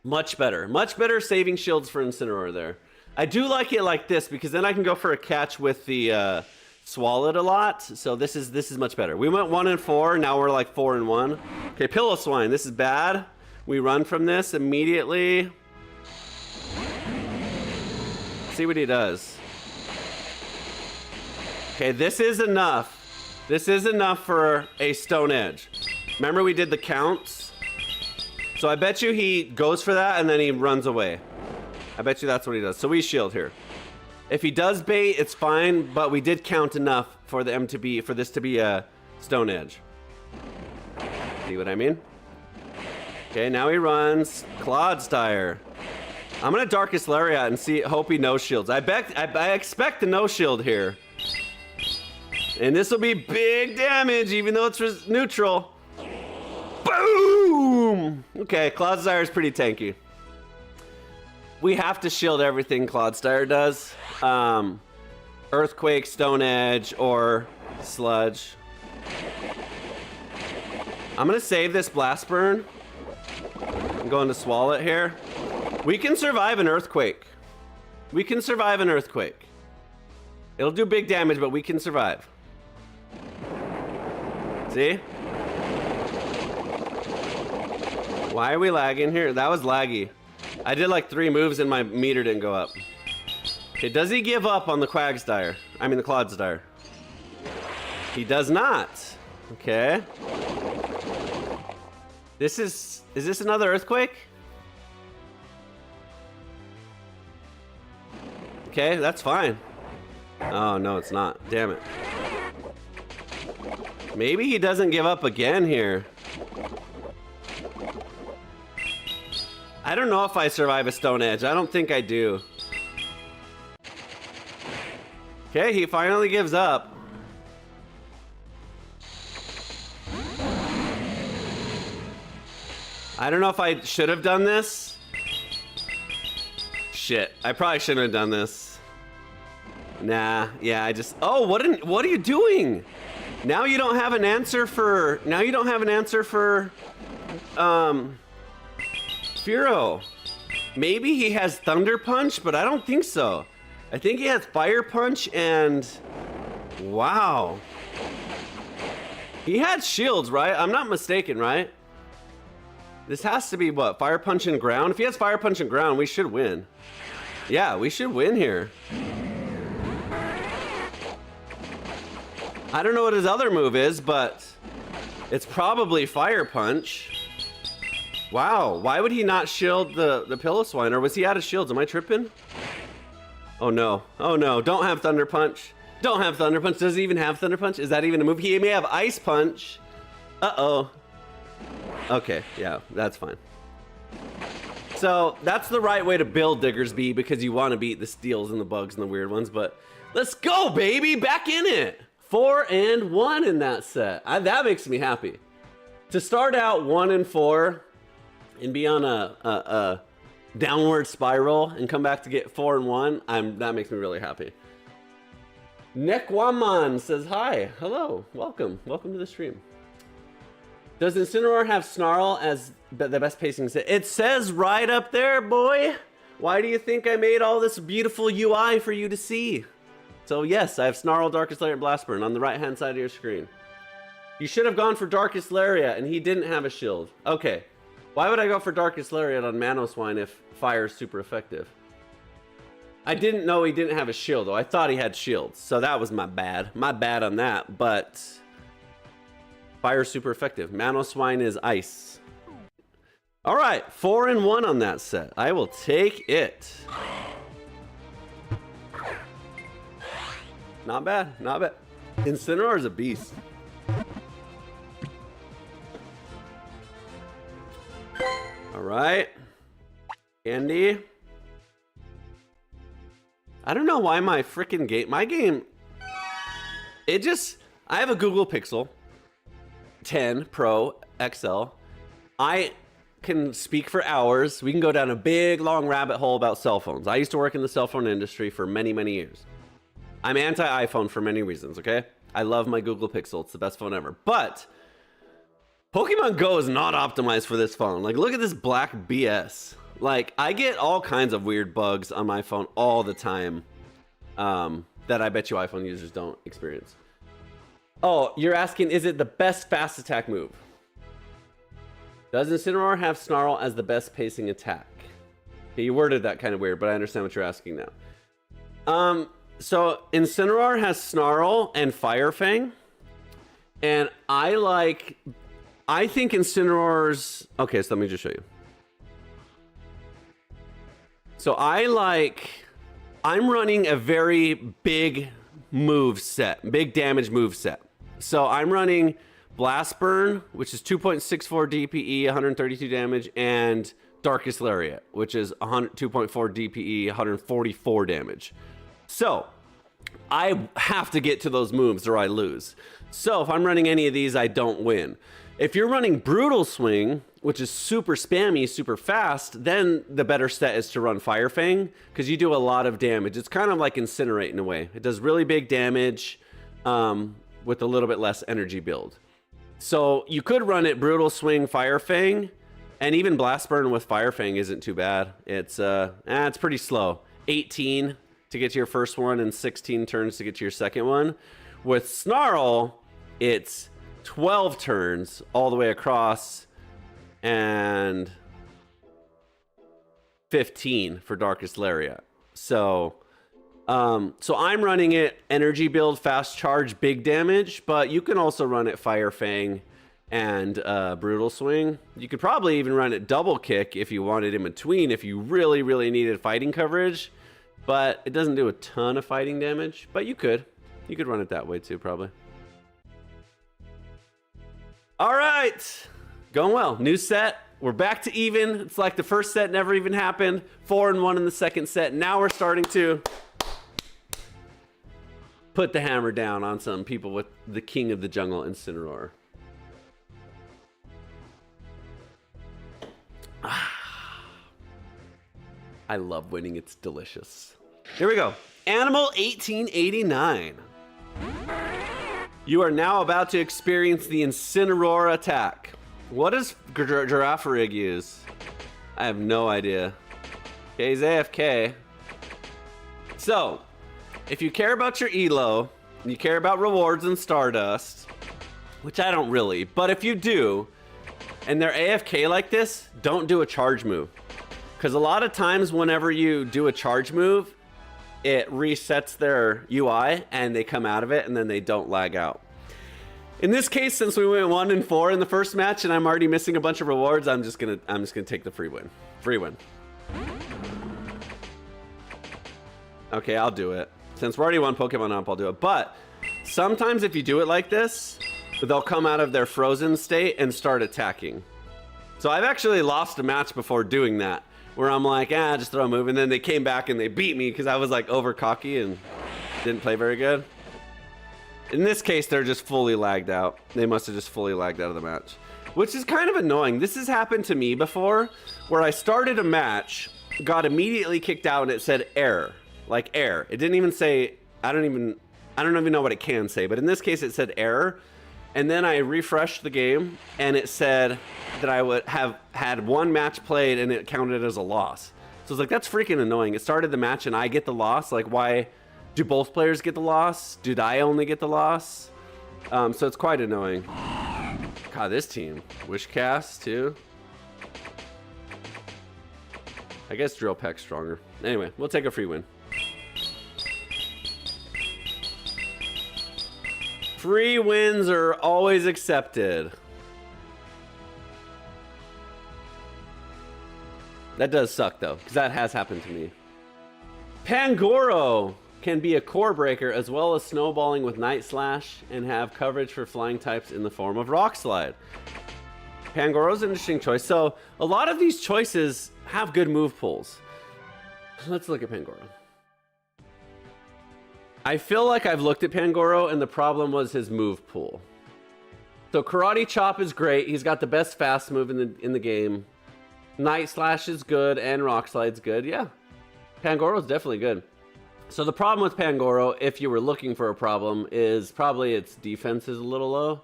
Much better. Much better saving shields for Incineroar there. I do like it like this because then I can go for a catch with the Swallowed a lot. So this is much better. We went 1-4, now we're like 4-1. Okay, Pillow-Swine, this is bad. We run from this immediately. See what he does. Okay, this is enough. This is enough for a Stone Edge. Remember we did the counts? So I bet you he goes for that and then he runs away. I bet you that's what he does. So we shield here. If he does bait, it's fine, but we did count enough for this to be a Stone Edge. See what I mean? Okay, now he runs Clodsire. I'm gonna Darkest Lariat and hope he no shields. I expect the no shield here. And this will be big damage, even though it's neutral. Boom! Okay, Clodsire is pretty tanky. We have to shield everything Clodsire does. Earthquake, Stone Edge, or Sludge. I'm gonna save this Blast Burn. I'm going to Swallow it here. We can survive an Earthquake. We can survive an Earthquake. It'll do big damage, but we can survive. See? Why are we lagging here? That was laggy. I did like 3 moves and my meter didn't go up. Okay, does he give up on the Quagsire? I mean the Clodsire. He does not. Okay. Is this another Earthquake? Okay, that's fine. Oh, no, it's not. Damn it. Maybe he doesn't give up again here. I don't know if I survive a Stone Edge. I don't think I do. Okay, he finally gives up. I don't know if I should have done this. Shit, I probably shouldn't have done this. Nah, yeah, oh, what are you doing? Now you don't have an answer for, Furo. Maybe he has Thunder Punch, but I don't think so. I think he has Fire Punch and, wow. He had shields, right? I'm not mistaken, right? This has to be what, Fire Punch and Ground? If he has Fire Punch and Ground, we should win. Yeah, we should win here. I don't know what his other move is, but it's probably Fire Punch. Wow, why would he not shield the Pillow-Swine? Or was he out of shields? Am I tripping? Oh no, don't have Thunder Punch. Don't have Thunder Punch. Does he even have Thunder Punch? Is that even a move? He may have Ice Punch. Uh-oh. Okay, yeah, that's fine. So that's the right way to build Diggersby because you want to beat the steals and the bugs and the weird ones, but let's go, baby, back in it. 4-1 in that set. That makes me happy. To start out 1-4 and be on a downward spiral and come back to get 4-1, that makes me really happy. Nekwaman says hi. Hello. Welcome. Welcome to the stream. Does Incineroar have Snarl as the best pacing set? It says right up there, boy. Why do you think I made all this beautiful UI for you to see? So yes, I have Snarl, Darkest Lariat, Blastburn on the right-hand side of your screen. You should have gone for Darkest Lariat, and he didn't have a shield. Okay. Why would I go for Darkest Lariat on Manoswine if fire is super effective? I didn't know he didn't have a shield, though. I thought he had shields, so that was my bad. My bad on that, but fire is super effective. Manoswine is ice. All right, 4-1 on that set. I will take it. Not bad, not bad. Incineroar is a beast. All right, Andy. I don't know why my freaking game, it just, I have a Google Pixel 10 Pro XL. I can speak for hours. We can go down a big, long rabbit hole about cell phones. I used to work in the cell phone industry for many, many years. I'm anti-iPhone for many reasons, okay? I love my Google Pixel. It's the best phone ever. But Pokemon Go is not optimized for this phone. Like, look at this black BS. Like, I get all kinds of weird bugs on my phone all the time that I bet you iPhone users don't experience. Oh, you're asking, is it the best fast attack move? Does Incineroar have Snarl as the best pacing attack? Okay, you worded that kind of weird, but I understand what you're asking now. So Incineroar has Snarl and Fire Fang. And I think Incineroar's... Okay, so let me just show you. So I'm running a very big move set, big damage move set. So I'm running Blast Burn, which is 2.64 DPE, 132 damage, and Darkest Lariat, which is 2.4 DPE, 144 damage. So I have to get to those moves or I lose. So if I'm running any of these, I don't win. If you're running Brutal Swing, which is super spammy, super fast, then the better set is to run Fire Fang, because you do a lot of damage. It's kind of like Incinerate in a way. It does really big damage with a little bit less energy build. So you could run it Brutal Swing, Fire Fang, and even Blast Burn with Fire Fang isn't too bad. It's pretty slow. 18 to get to your first one and 16 turns to get to your second one. With Snarl, it's 12 turns all the way across and 15 for Darkest Lariat. So I'm running it energy build, fast charge, big damage, but you can also run it Fire Fang and Brutal Swing. You could probably even run it double kick if you wanted in between, if you really, really needed fighting coverage, but it doesn't do a ton of fighting damage, but you could run it that way too, probably. All right, going well. New set. We're back to even. It's like the first set never even happened. 4-1 in the second set. Now we're starting to put the hammer down on some people with the king of the jungle, Incineroar. I love winning. It's delicious. Here we go. Animal 1889. You are now about to experience the Incineroar attack. What does Giraffarig use? I have no idea. Okay, he's AFK. So, if you care about your elo, and you care about rewards and Stardust, which I don't really, but if you do, and they're AFK like this, don't do a charge move. Because a lot of times whenever you do a charge move, it resets their UI and they come out of it and then they don't lag out. In this case, since we went 1-4 in the first match and I'm already missing a bunch of rewards, I'm just gonna take the free win. Free win. Okay, I'll do it. Since we're already one Pokemon up, I'll do it. But sometimes if you do it like this, they'll come out of their frozen state and start attacking. So I've actually lost a match before doing that, where I'm like, just throw a move, and then they came back and they beat me because I was like over cocky and didn't play very good. In this case, they're just fully lagged out. They must have just fully lagged out of the match, which is kind of annoying. This has happened to me before, where I started a match, got immediately kicked out, and it said error, like error. It didn't even say, I don't even I don't even know what it can say, but in this case it said error. And then I refreshed the game and it said that I would have had one match played and it counted as a loss. So I was like, that's freaking annoying. It started the match and I get the loss. Like, why do both players get the loss? Did I only get the loss? So it's quite annoying. God, this team. Wishcast too. I guess Drill Peck's stronger. Anyway, we'll take a free win. Free wins are always accepted. That does suck though, because that has happened to me. Pangoro can be a core breaker as well as snowballing with Night Slash and have coverage for flying types in the form of Rock Slide. Pangoro's an interesting choice. So a lot of these choices have good move pools. Let's look at Pangoro. I feel like I've looked at Pangoro and the problem was his move pool. So Karate Chop is great. He's got the best fast move in the game. Night Slash is good and Rock Slide's good. Yeah, Pangoro's definitely good. So the problem with Pangoro, if you were looking for a problem, is probably its defense is a little low.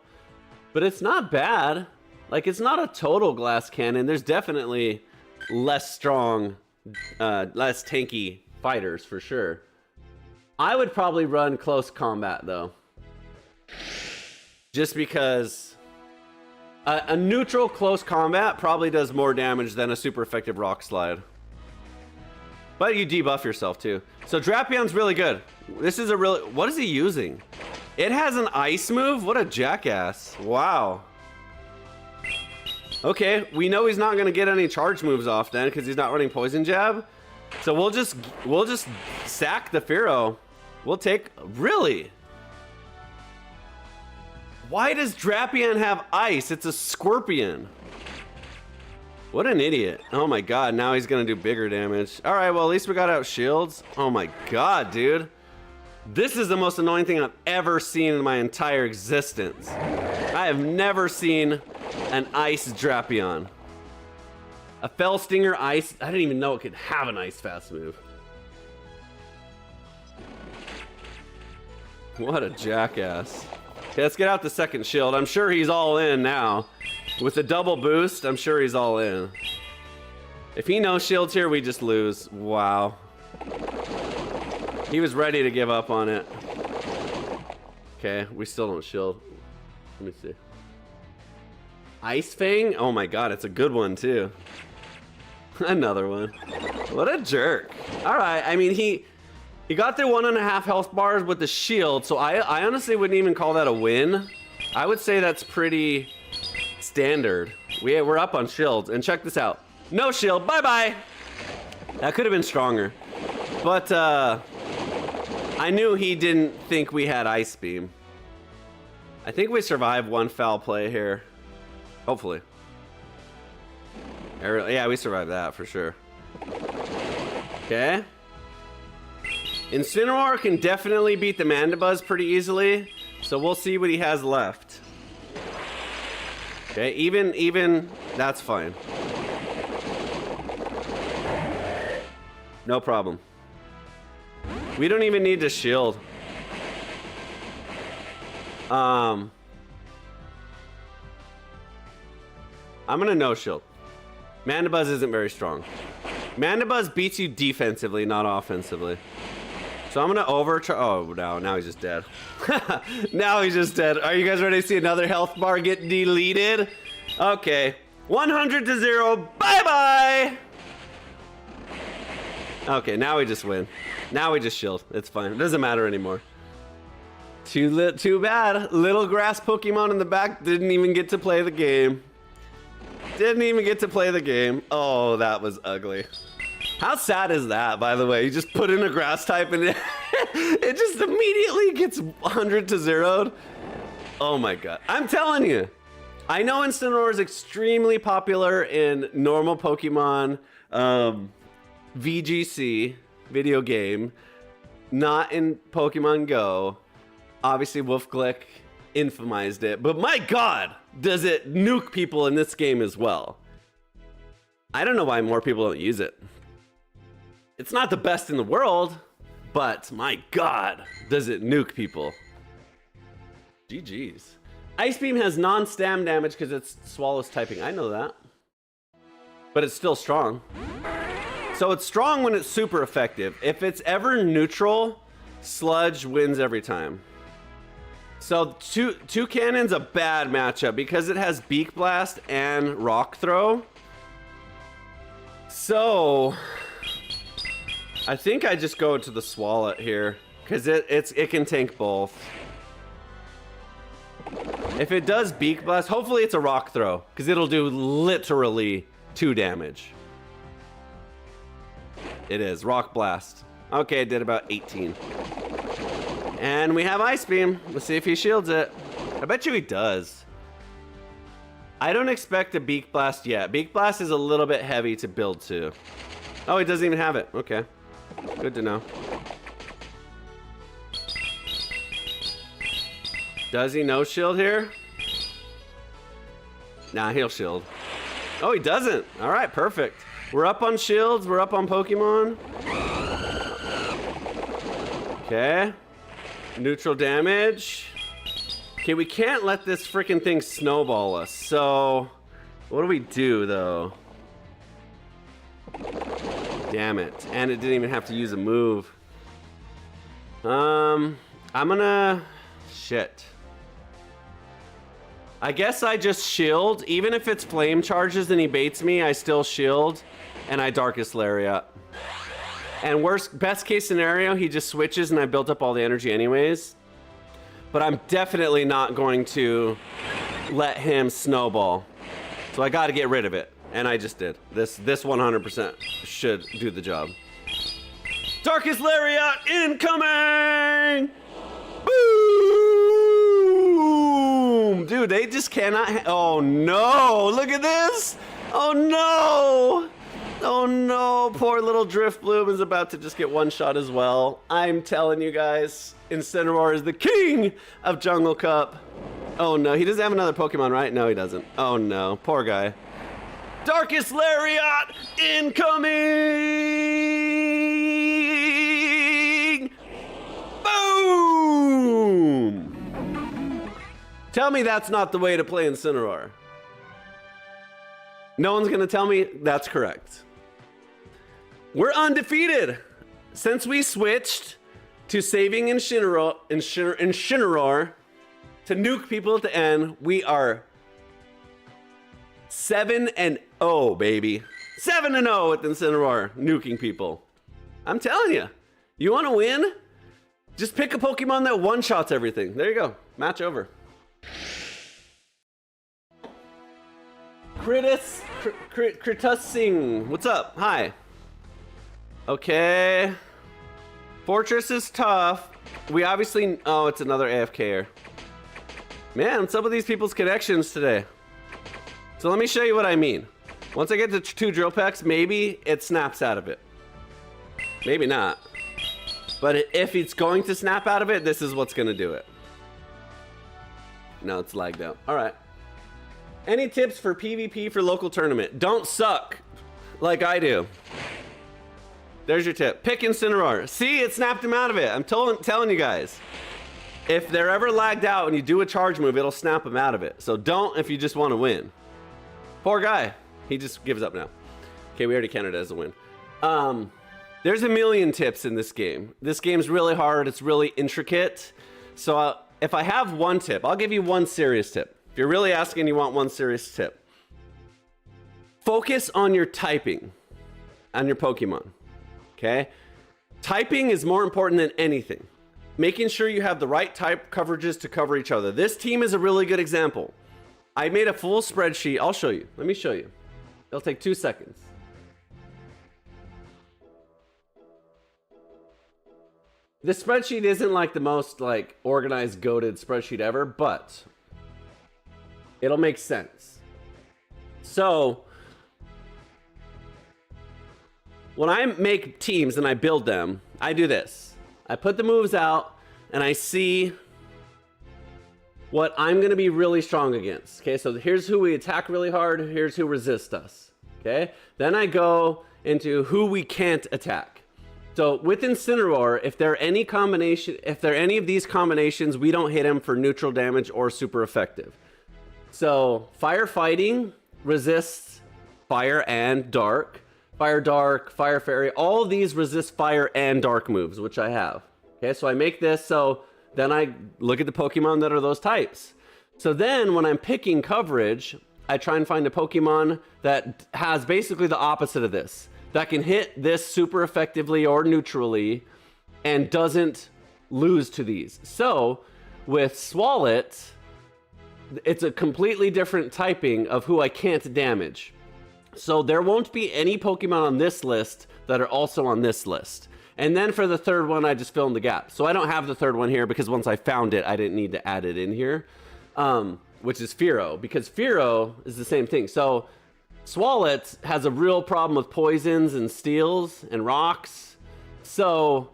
But it's not bad. Like, it's not a total glass cannon. There's definitely less strong, less tanky fighters for sure. I would probably run close combat though. Just because a neutral close combat probably does more damage than a super effective Rock Slide. But you debuff yourself too. So Drapian's really good. This is a really, what is he using? It has an ice move? What a jackass. Wow. Okay, we know he's not gonna get any charge moves off then because he's not running Poison Jab. So we'll just sack the Fearow. We'll take, really? Why does Drapion have ice? It's a Scorpion. What an idiot. Oh my god, now he's gonna do bigger damage. All right, well, at least we got out shields. Oh my god, dude. This is the most annoying thing I've ever seen in my entire existence. I have never seen an ice Drapion. A Fell Stinger ice. I didn't even know it could have an ice fast move. What a jackass. Okay, let's get out the second shield. I'm sure he's all in now. With the double boost, I'm sure he's all in. If he no shields here, we just lose. Wow. He was ready to give up on it. Okay, we still don't shield. Let me see. Ice Fang? Oh my god, it's a good one too. Another one. What a jerk. All right, I mean, he got their 1.5 health bars with the shield, so I honestly wouldn't even call that a win. I would say that's pretty standard. We're up on shields, and check this out. No shield, bye-bye. That could have been stronger. But I knew he didn't think we had Ice Beam. I think we survived one foul play here. Hopefully. Yeah, we survived that for sure. Okay. Incineroar can definitely beat the Mandibuzz pretty easily, so we'll see what he has left. Okay, even, that's fine. No problem. We don't even need to shield. I'm gonna no shield. Mandibuzz isn't very strong. Mandibuzz beats you defensively, not offensively. So I'm gonna oh, now he's just dead. Now he's just dead. Are you guys ready to see another health bar get deleted? Okay, 100 to 0, bye-bye! Okay, now we just win. Now we just shield, it's fine. It doesn't matter anymore. Too bad. Little grass Pokemon in the back didn't even get to play the game. Didn't even get to play the game. Oh, that was ugly. How sad is that, by the way? You just put in a grass type and it just immediately gets 100 to 0'd. Oh my god. I'm telling you. I know Incineroar is extremely popular in normal Pokemon VGC, video game, not in Pokemon Go. Obviously, Wolfglick infamized it, but my god, does it nuke people in this game as well. I don't know why more people don't use it. It's not the best in the world, but my God, does it nuke people. GG's. Ice Beam has non-stam damage because it's Swallow's typing. I know that. But it's still strong. So it's strong when it's super effective. If it's ever neutral, Sludge wins every time. So two Cannon's a bad matchup because it has Beak Blast and Rock Throw. So I think I just go to the Swalot here because it can tank both. If it does Beak Blast, hopefully it's a Rock Throw because it'll do literally 2 damage. It is Rock Blast. Okay, it did about 18. And we have Ice Beam. Let's see if he shields it. I bet you he does. I don't expect a Beak Blast yet. Beak Blast is a little bit heavy to build to. Oh, he doesn't even have it. Okay. Good to know. Does he no shield here? Nah, he'll shield. Oh, he doesn't. All right, perfect. We're up on shields. We're up on Pokemon. Okay. Neutral damage. Okay, we can't let this freaking thing snowball us. So, what do we do, though? Damn it. And it didn't even have to use a move. I'm gonna... Shit. I guess I just shield. Even if it's flame charges and he baits me, I still shield. And I Darkest Lariat. And best case scenario, he just switches and I built up all the energy anyways. But I'm definitely not going to let him snowball. So I got to get rid of it. And I just did. This 100% should do the job. Darkest Lariat incoming! Boom! Dude, they just cannot... Oh no! Look at this! Oh no! Oh no, poor little Driftbloom is about to just get one shot as well. I'm telling you guys, Incineroar is the king of Jungle Cup. Oh no, he doesn't have another Pokemon, right? No, he doesn't. Oh no, poor guy. Darkest Lariat incoming! Boom! Tell me that's not the way to play Incineroar. No one's gonna tell me that's correct. We're undefeated. Since we switched to saving Incineroar to nuke people at the end, we are 7-0, baby. 7-0 with Incineroar nuking people. I'm telling you, you want to win? Just pick a Pokemon that one-shots everything. There you go. Match over. Kritusing. What's up? Hi. Okay. Fortress is tough. We obviously... Oh, it's another AFKer. Man, what's up with these people's connections today? So let me show you what I mean. Once I get to 2 drill packs, maybe it snaps out of it. Maybe not. But if it's going to snap out of it, this is what's going to do it. No, it's lagged out. All right. Any tips for PvP for local tournament? Don't suck like I do. There's your tip. Pick Incineroar. See, it snapped him out of it. I'm telling you guys. If they're ever lagged out and you do a charge move, it'll snap him out of it. So don't if you just want to win. Poor guy. He just gives up now. Okay, we already counted it as a win. There's a million tips in this game. This game's really hard. It's really intricate. So if I have one tip, I'll give you one serious tip. If you're really asking, you want one serious tip. Focus on your typing on your Pokemon. Okay? Typing is more important than anything. Making sure you have the right type coverages to cover each other. This team is a really good example. I made a full spreadsheet. I'll show you. Let me show you. It'll take 2 seconds. This spreadsheet isn't like the most like organized, goated spreadsheet ever, but it'll make sense. So when I make teams and I build them, I do this. I put the moves out and I see what I'm going to be really strong against. Okay, so here's who we attack really hard. Here's who resists us. Okay, then I go into who we can't attack. So with Incineroar, if there are any of these combinations, we don't hit him for neutral damage or super effective. So firefighting resists fire and dark. Fire dark, fire fairy, all of these resist fire and dark moves, which I have. Okay, so I make this, so then I look at the Pokemon that are those types. So then when I'm picking coverage, I try and find a Pokemon that has basically the opposite of this, that can hit this super effectively or neutrally and doesn't lose to these. So with Swalot, it's a completely different typing of who I can't damage. So there won't be any Pokemon on this list that are also on this list. And then for the third one, I just fill in the gap. So I don't have the third one here because once I found it, I didn't need to add it in here, which is Fearow, because Fearow is the same thing. So Swalot has a real problem with poisons and steels and rocks. So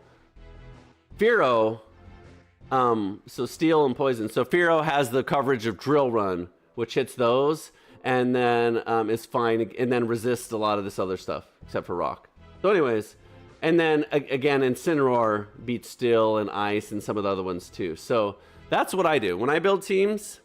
Fearow, so steel and poison. So Fearow has the coverage of Drill Run, which hits those, and then is fine, and then resists a lot of this other stuff, except for rock. So anyways, and then again, Incineroar beats steel and ice and some of the other ones too. So that's what I do. When I build teams,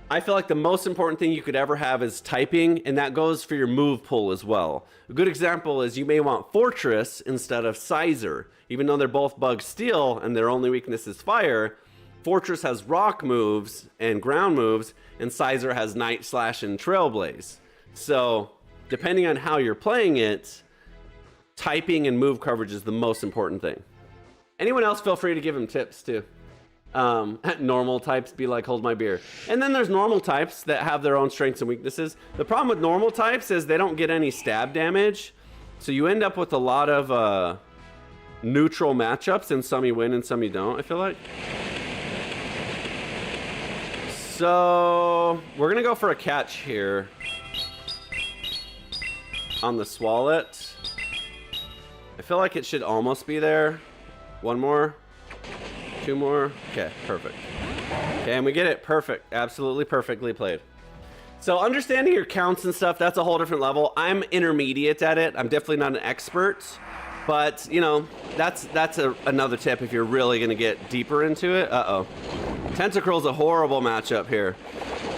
I feel like the most important thing you could ever have is typing, and that goes for your move pool as well. A good example is you may want Fortress instead of Sizer. Even though they're both bug steel and their only weakness is fire, Fortress has rock moves and ground moves, and Sizer has Night Slash and Trailblaze. So depending on how you're playing it, typing and move coverage is the most important thing. Anyone else, feel free to give him tips too. Normal types, be like, hold my beer. And then there's normal types that have their own strengths and weaknesses. The problem with normal types is they don't get any stab damage. So you end up with a lot of neutral matchups, and some you win and some you don't, I feel like. So we're gonna go for a catch here on the Swalot. I feel like it should almost be there. One more. Two more. Okay, perfect. Okay, and we get it. Perfect. Absolutely perfectly played. So understanding your counts and stuff, that's a whole different level. I'm intermediate at it. I'm definitely not an expert, but you know, that's another tip if you're really gonna get deeper into it. Uh-oh. Tentacruel's a horrible matchup here.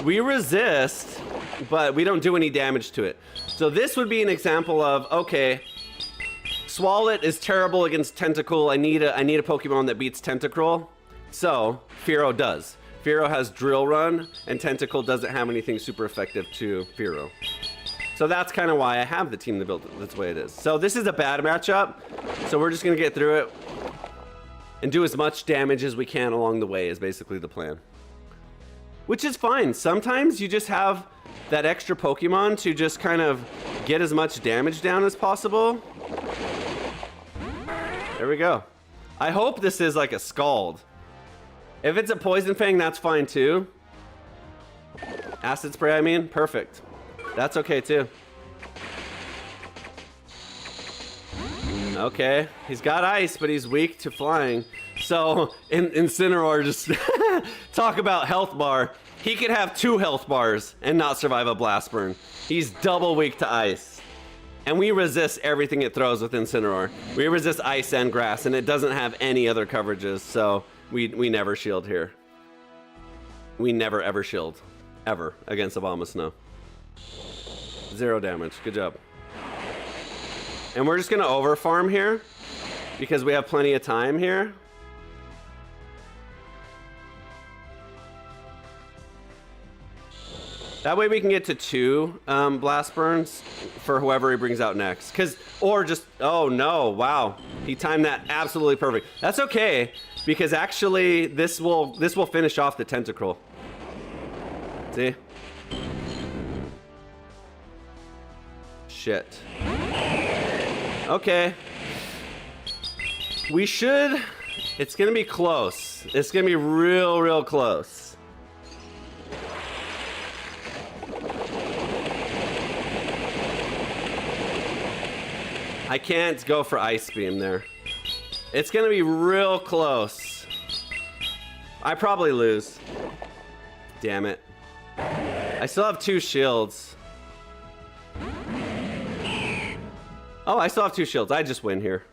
We resist, but we don't do any damage to it. So this would be an example of, okay, Swalot is terrible against Tentacool. I need a Pokemon that beats Tentacruel. So Fearow does. Fearow has Drill Run, and Tentacool doesn't have anything super effective to Fearow. So that's kind of why I have the team that built it. That's the way it is. So this is a bad matchup. So we're just gonna get through it and do as much damage as we can along the way is basically the plan. Which is fine. Sometimes you just have that extra Pokemon to just kind of get as much damage down as possible. There we go. I hope this is like a Scald. If it's a Poison Fang, that's fine too. Acid Spray, I mean, perfect. That's okay too. Okay, he's got ice, but he's weak to flying. So Incineroar, just talk about health bar. He could have 2 health bars and not survive a blast burn. He's double weak to ice. And we resist everything it throws with Incineroar. We resist ice and grass, and it doesn't have any other coverages, so we never shield here. We never ever shield, ever, against Abomasnow. 0 damage, good job. And we're just gonna over farm here, because we have plenty of time here. That way we can get to 2 blast burns for whoever he brings out next. Or just, oh no, wow. He timed that absolutely perfect. That's okay, because actually this will finish off the Tentacruel. See? Shit. Okay. We should, it's gonna be close. It's gonna be real close. I can't go for Ice Beam there. It's gonna be real close. I probably lose. Damn it. I still have 2 shields. Oh, I still have 2 shields. I just win here.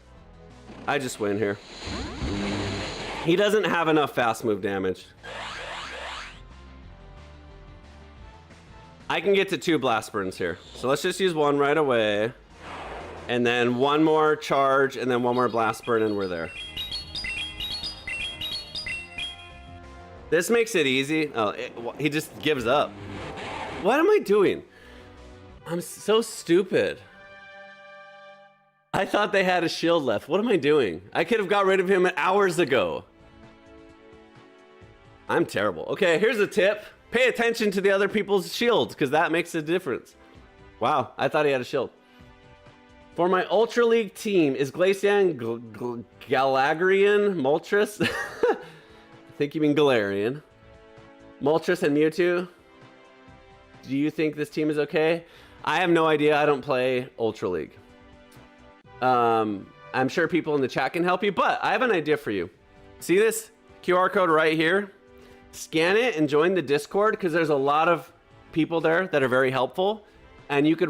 I just win here. He doesn't have enough fast move damage. I can get to 2 blast burns here. So let's just use 1 right away. And then 1 more charge, and then 1 more blast burn, and we're there. This makes it easy. Oh, he just gives up. What am I doing? I'm so stupid. I thought they had a shield left. What am I doing? I could have got rid of him hours ago. I'm terrible. Okay, here's a tip. Pay attention to the other people's shields, because that makes a difference. Wow, I thought he had a shield. For my Ultra League team, is Glaceon, Galagrian, Moltres? I think you mean Galarian. Moltres and Mewtwo. Do you think this team is okay? I have no idea. I don't play Ultra League. I'm sure people in the chat can help you, but I have an idea for you. See this QR code right here? Scan it and join the Discord, because there's a lot of people there that are very helpful. And you could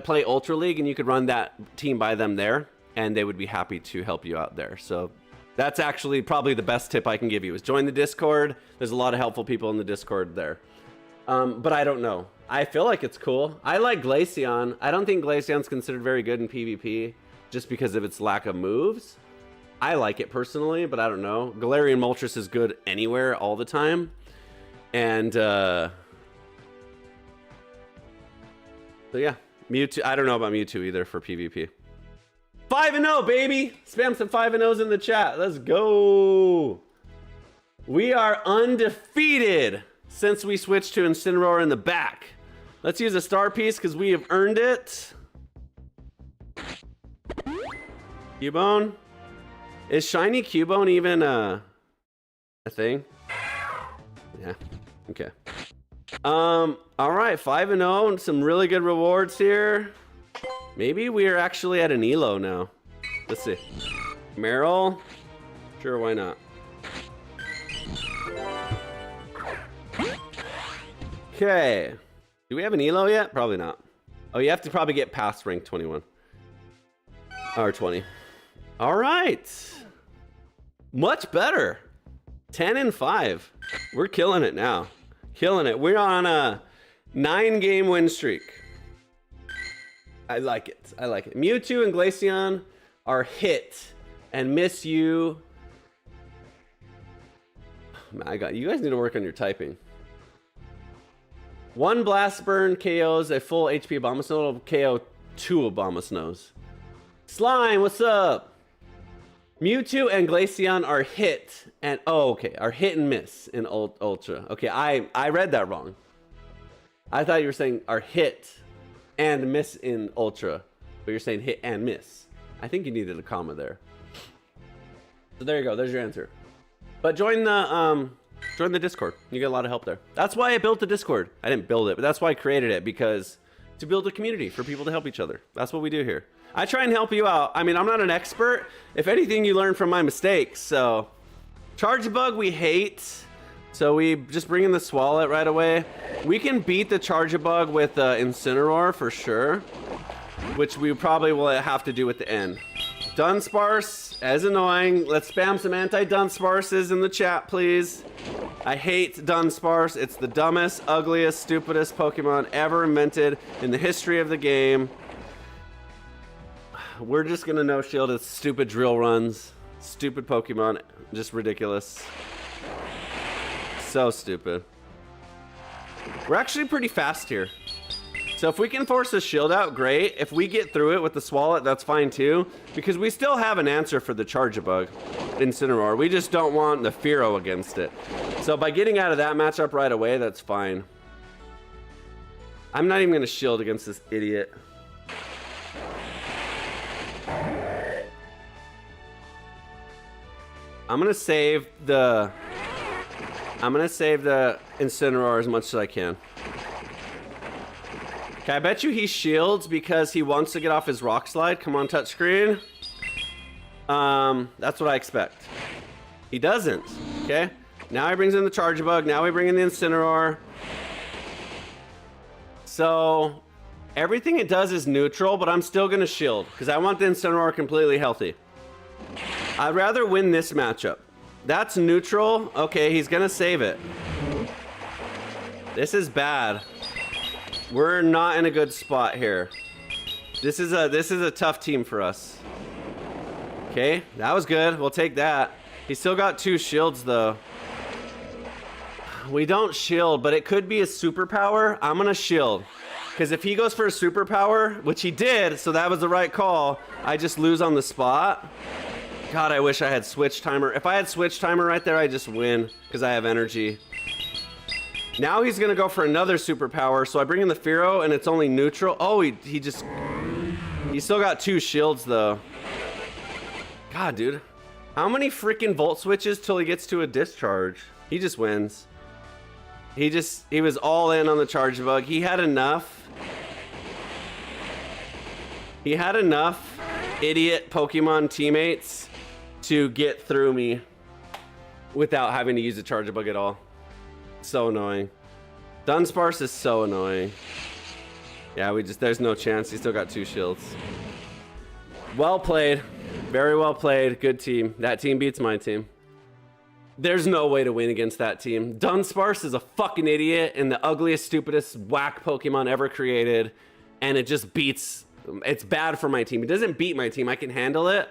play Ultra League, and you could run that team by them there, and they would be happy to help you out there. So that's actually probably the best tip I can give you, is join the Discord. There's a lot of helpful people in the Discord there. But I don't know. I feel like it's cool. I like Glaceon. I don't think Glaceon's considered very good in PvP just because of its lack of moves. I like it personally, but I don't know. Galarian Moltres is good anywhere all the time. And so yeah, Mewtwo. I don't know about Mewtwo either for PvP. 5-0, baby! Spam some 5-0s in the chat. Let's go! We are undefeated since we switched to Incineroar in the back. Let's use a star piece because we have earned it. Cubone? Is shiny Cubone even a thing? Yeah. Okay. All right, 5-0 and some really good rewards here. Maybe we're actually at an elo now. Let's see. Meryl? Sure, why not? Okay. Do we have an elo yet? Probably not. Oh, you have to probably get past rank 21. Or 20. All right. Much better. 10-5. We're killing it now. Killing it. We're on a 9-game win streak. I like it. I like it. Mewtwo and Glaceon are hit and miss you. My God, you guys need to work on your typing. 1 blast burn KOs a full HP Abomasnow will KO 2 Abomasnows. Slime, what's up? Mewtwo and Glaceon are hit and are hit and miss in Ultra. Okay, I read that wrong. I thought you were saying are hit and miss in Ultra, but you're saying hit and miss. I think you needed a comma there. So there you go. There's your answer. But join the Discord. You get a lot of help there. That's why I built the Discord. I didn't build it, but that's why I created it, because to build a community for people to help each other. That's what we do here. I try and help you out. I mean, I'm not an expert. If anything, you learn from my mistakes. So, Charge Bug we hate. So we just bring in the Swallow right away. We can beat the Charge Bug with Incineroar for sure, which we probably will have to do at the end. Dunsparce, as annoying. Let's spam some anti-Dunsparces in the chat, please. I hate Dunsparce. It's the dumbest, ugliest, stupidest Pokemon ever invented in the history of the game. We're just gonna no-shield its stupid drill runs. Stupid Pokemon, just ridiculous. So stupid. We're actually pretty fast here. So if we can force a shield out, great. If we get through it with the Swallow, that's fine too. Because we still have an answer for the Charge-a-Bug, Incineroar. We just don't want the Fearow against it. So by getting out of that matchup right away, that's fine. I'm not even gonna shield against this idiot. I'm gonna save the Incineroar as much as I can. Okay, I bet you he shields because he wants to get off his Rock Slide. Come on, touchscreen. That's what I expect. He doesn't. Okay. Now he brings in the Charge-a-Bug. Now we bring in the Incineroar. So everything it does is neutral, but I'm still gonna shield because I want the Incineroar completely healthy. I'd rather win this matchup. That's neutral. Okay, he's gonna save it. This is bad. We're not in a good spot here. This is a tough team for us. Okay, that was good. We'll take that. He's still got 2 shields though. We don't shield, but it could be a superpower. I'm gonna shield. Because if he goes for a superpower, which he did, so that was the right call, I just lose on the spot. God, I wish I had switch timer. If I had switch timer right there, I just win because I have energy. Now he's gonna go for another superpower, so I bring in the Fearow and it's only neutral. Oh, he still got 2 shields though. God, dude. How many freaking volt switches till he gets to a discharge? He just wins. He was all in on the charge bug. He had enough. He had enough idiot Pokemon teammates to get through me without having to use a charge bug at all. So annoying. Dunsparce is so annoying. Yeah, there's no chance. He still got 2 shields. Well played. Very well played. Good team. That team beats my team. There's no way to win against that team. Dunsparce is a fucking idiot and the ugliest, stupidest, whack Pokemon ever created. And it just beats... It's bad for my team. It doesn't beat my team. I can handle it.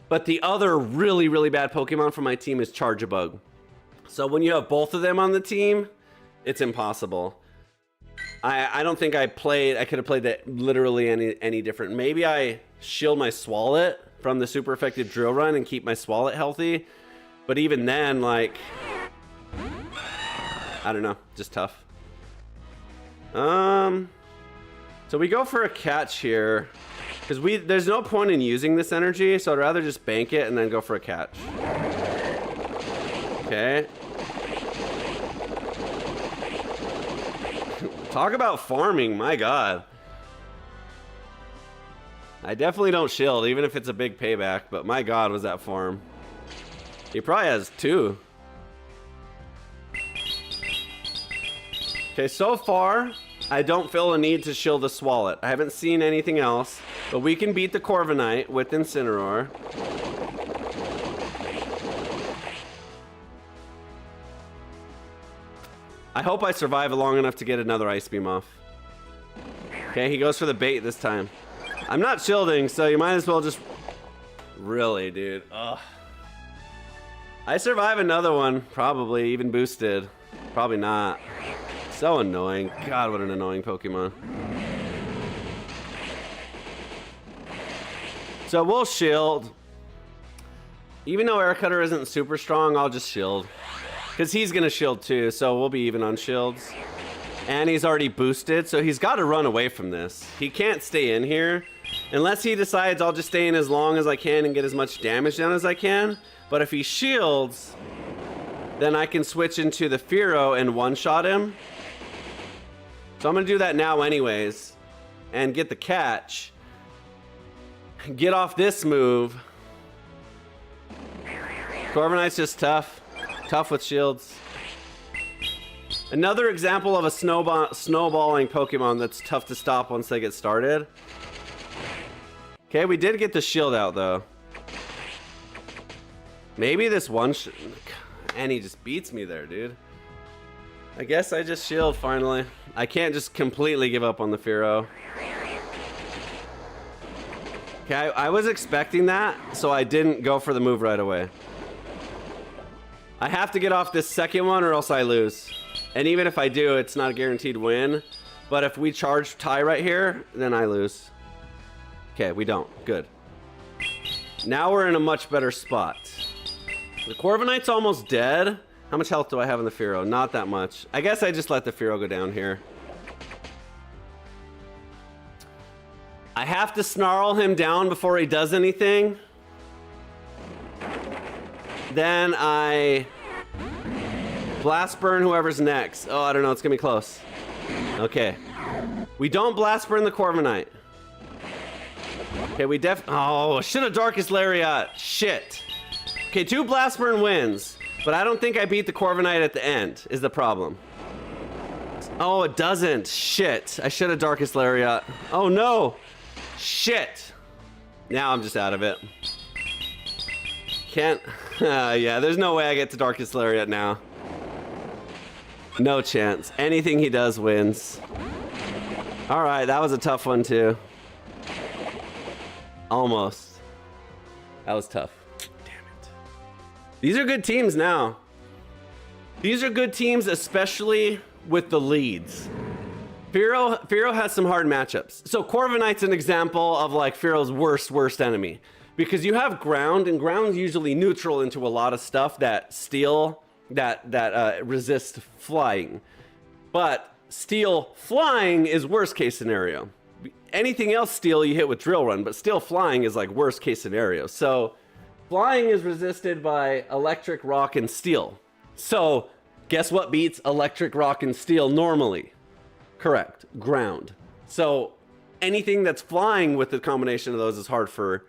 But the other really, really bad Pokemon for my team is Charjabug. So when you have both of them on the team, it's impossible. I don't think I could have played that literally any different. Maybe I shield my Swalot from the super effective drill run and keep my Swalot healthy. But even then, like, I don't know, just tough. So we go for a catch here because there's no point in using this energy, so I'd rather just bank it and then go for a catch. Okay. Talk about farming, my God. I definitely don't shield, even if it's a big payback, but my God, was that farm. He probably has 2. Okay, so far, I don't feel a need to shield the Swalot. I haven't seen anything else, but we can beat the Corviknight with Incineroar. I hope I survive long enough to get another Ice Beam off. Okay, he goes for the bait this time. I'm not shielding, so you might as well just... Really, dude. Ugh. I survive another one, probably, even boosted. Probably not. So annoying. God, what an annoying Pokemon. So we'll shield. Even though Air Cutter isn't super strong, I'll just shield. Because he's going to shield too, so we'll be even on shields. And he's already boosted, so he's got to run away from this. He can't stay in here. Unless he decides I'll just stay in as long as I can and get as much damage done as I can. But if he shields, then I can switch into the Fearow and one-shot him. So I'm going to do that now anyways. And get the catch. Get off this move. Corviknight's just tough. Tough with shields. Another example of a snowballing Pokemon that's tough to stop once they get started. Okay, we did get the shield out though. Maybe this one and he just beats me there, dude. I guess I just shield finally. I can't just completely give up on the Fearow. Okay, I was expecting that, so I didn't go for the move right away. I have to get off this second one or else I lose. And even if I do, it's not a guaranteed win. But if we charge tie right here, then I lose. Okay, we don't. Good. Now we're in a much better spot. The Corviknight's almost dead. How much health do I have in the Fearow? Not that much. I guess I just let the Fearow go down here. I have to snarl him down before he does anything. Then I blast burn whoever's next. Oh, I don't know. It's gonna be close. Okay. We don't blast burn the Corviknight. Okay, we oh, should have Darkest Lariat. Shit. Okay, 2 blast burn wins, but I don't think I beat the Corviknight at the end. Is the problem? Oh, it doesn't. Shit. I should have Darkest Lariat. Oh no. Shit. Now I'm just out of it. can't. Yeah, there's no way I get to Darkest Lariat now. No chance. Anything he does wins. All right, that was a tough one too. Almost. That was tough. Damn it. These are good teams now. These are good teams, especially with the leads. Firo has some hard matchups. So Corviknight's an example of like Firo's worst enemy. Because you have ground, and ground's usually neutral into a lot of stuff that steel, that resist flying. But steel flying is worst case scenario. Anything else steel you hit with drill run, but steel flying is like worst case scenario. So flying is resisted by electric, rock, and steel. So guess what beats electric, rock, and steel normally? Correct, ground. So anything that's flying with the combination of those is hard for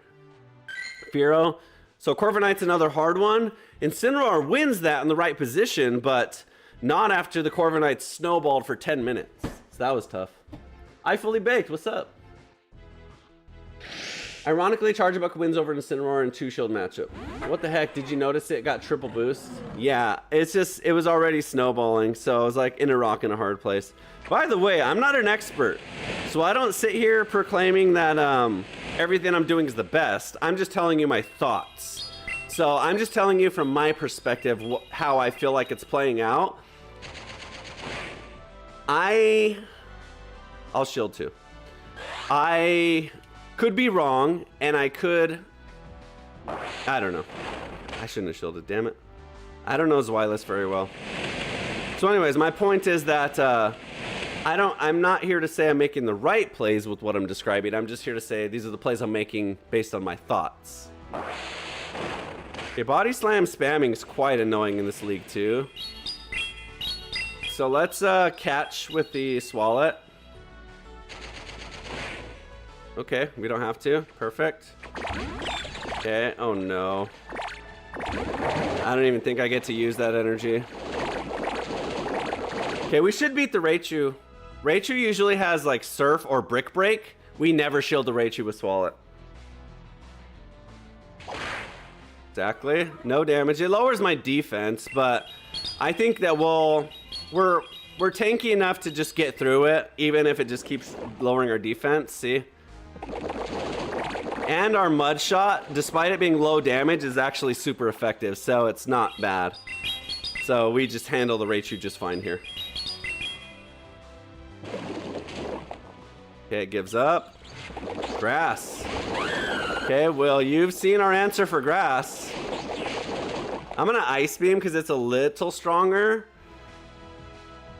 Firo. So Corviknight's another hard one. Incineroar wins that in the right position, but not after the Corviknight snowballed for 10 minutes. So that was tough. I Fully Baked, what's up? Ironically, Chargebuck wins over Incineroar in 2-shield matchup. What the heck, did you notice it got triple boost? Yeah, it's just, it was already snowballing, so I was like in a rock in a hard place. By the way, I'm not an expert, so I don't sit here proclaiming that everything I'm doing is the best. I'm just telling you my thoughts. So I'm just telling you from my perspective how I feel like it's playing out. I'll shield too. I could be wrong, and I don't know. I shouldn't have shielded, damn it. I don't know Zwilus very well. So anyways, my point is that I'm not here to say I'm making the right plays with what I'm describing. I'm just here to say these are the plays I'm making based on my thoughts. Okay, body slam spamming is quite annoying in this league too. So let's catch with the Swallet. Okay, we don't have to. Perfect. Okay, oh no. I don't even think I get to use that energy. Okay, we should beat the Raichu. Raichu usually has like Surf or Brick Break. We never shield the Raichu with Swallet. Exactly. No damage. It lowers my defense, but I think that we're tanky enough to just get through it, even if it just keeps lowering our defense. See? And our Mud Shot, despite it being low damage, is actually super effective, so it's not bad. So we just handle the Raichu just fine here. Okay, it gives up. Grass. Okay, well, you've seen our answer for grass. I'm gonna Ice Beam because it's a little stronger.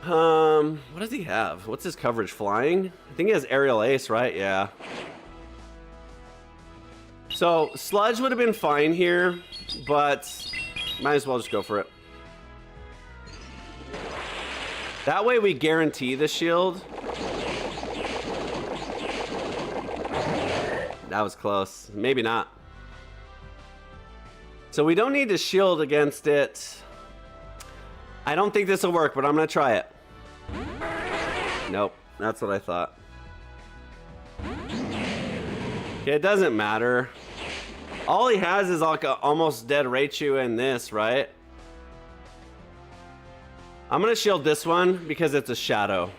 What does he have? What's his coverage? Flying? I think he has Aerial Ace, right? Yeah. So, Sludge would have been fine here, but might as well just go for it. That way we guarantee the shield. That was close. Maybe not. So we don't need to shield against it. I don't think this will work, but I'm going to try it. Nope. That's what I thought. Okay, it doesn't matter. All he has is like a almost dead Raichu and this, right? I'm going to shield this one because it's a shadow.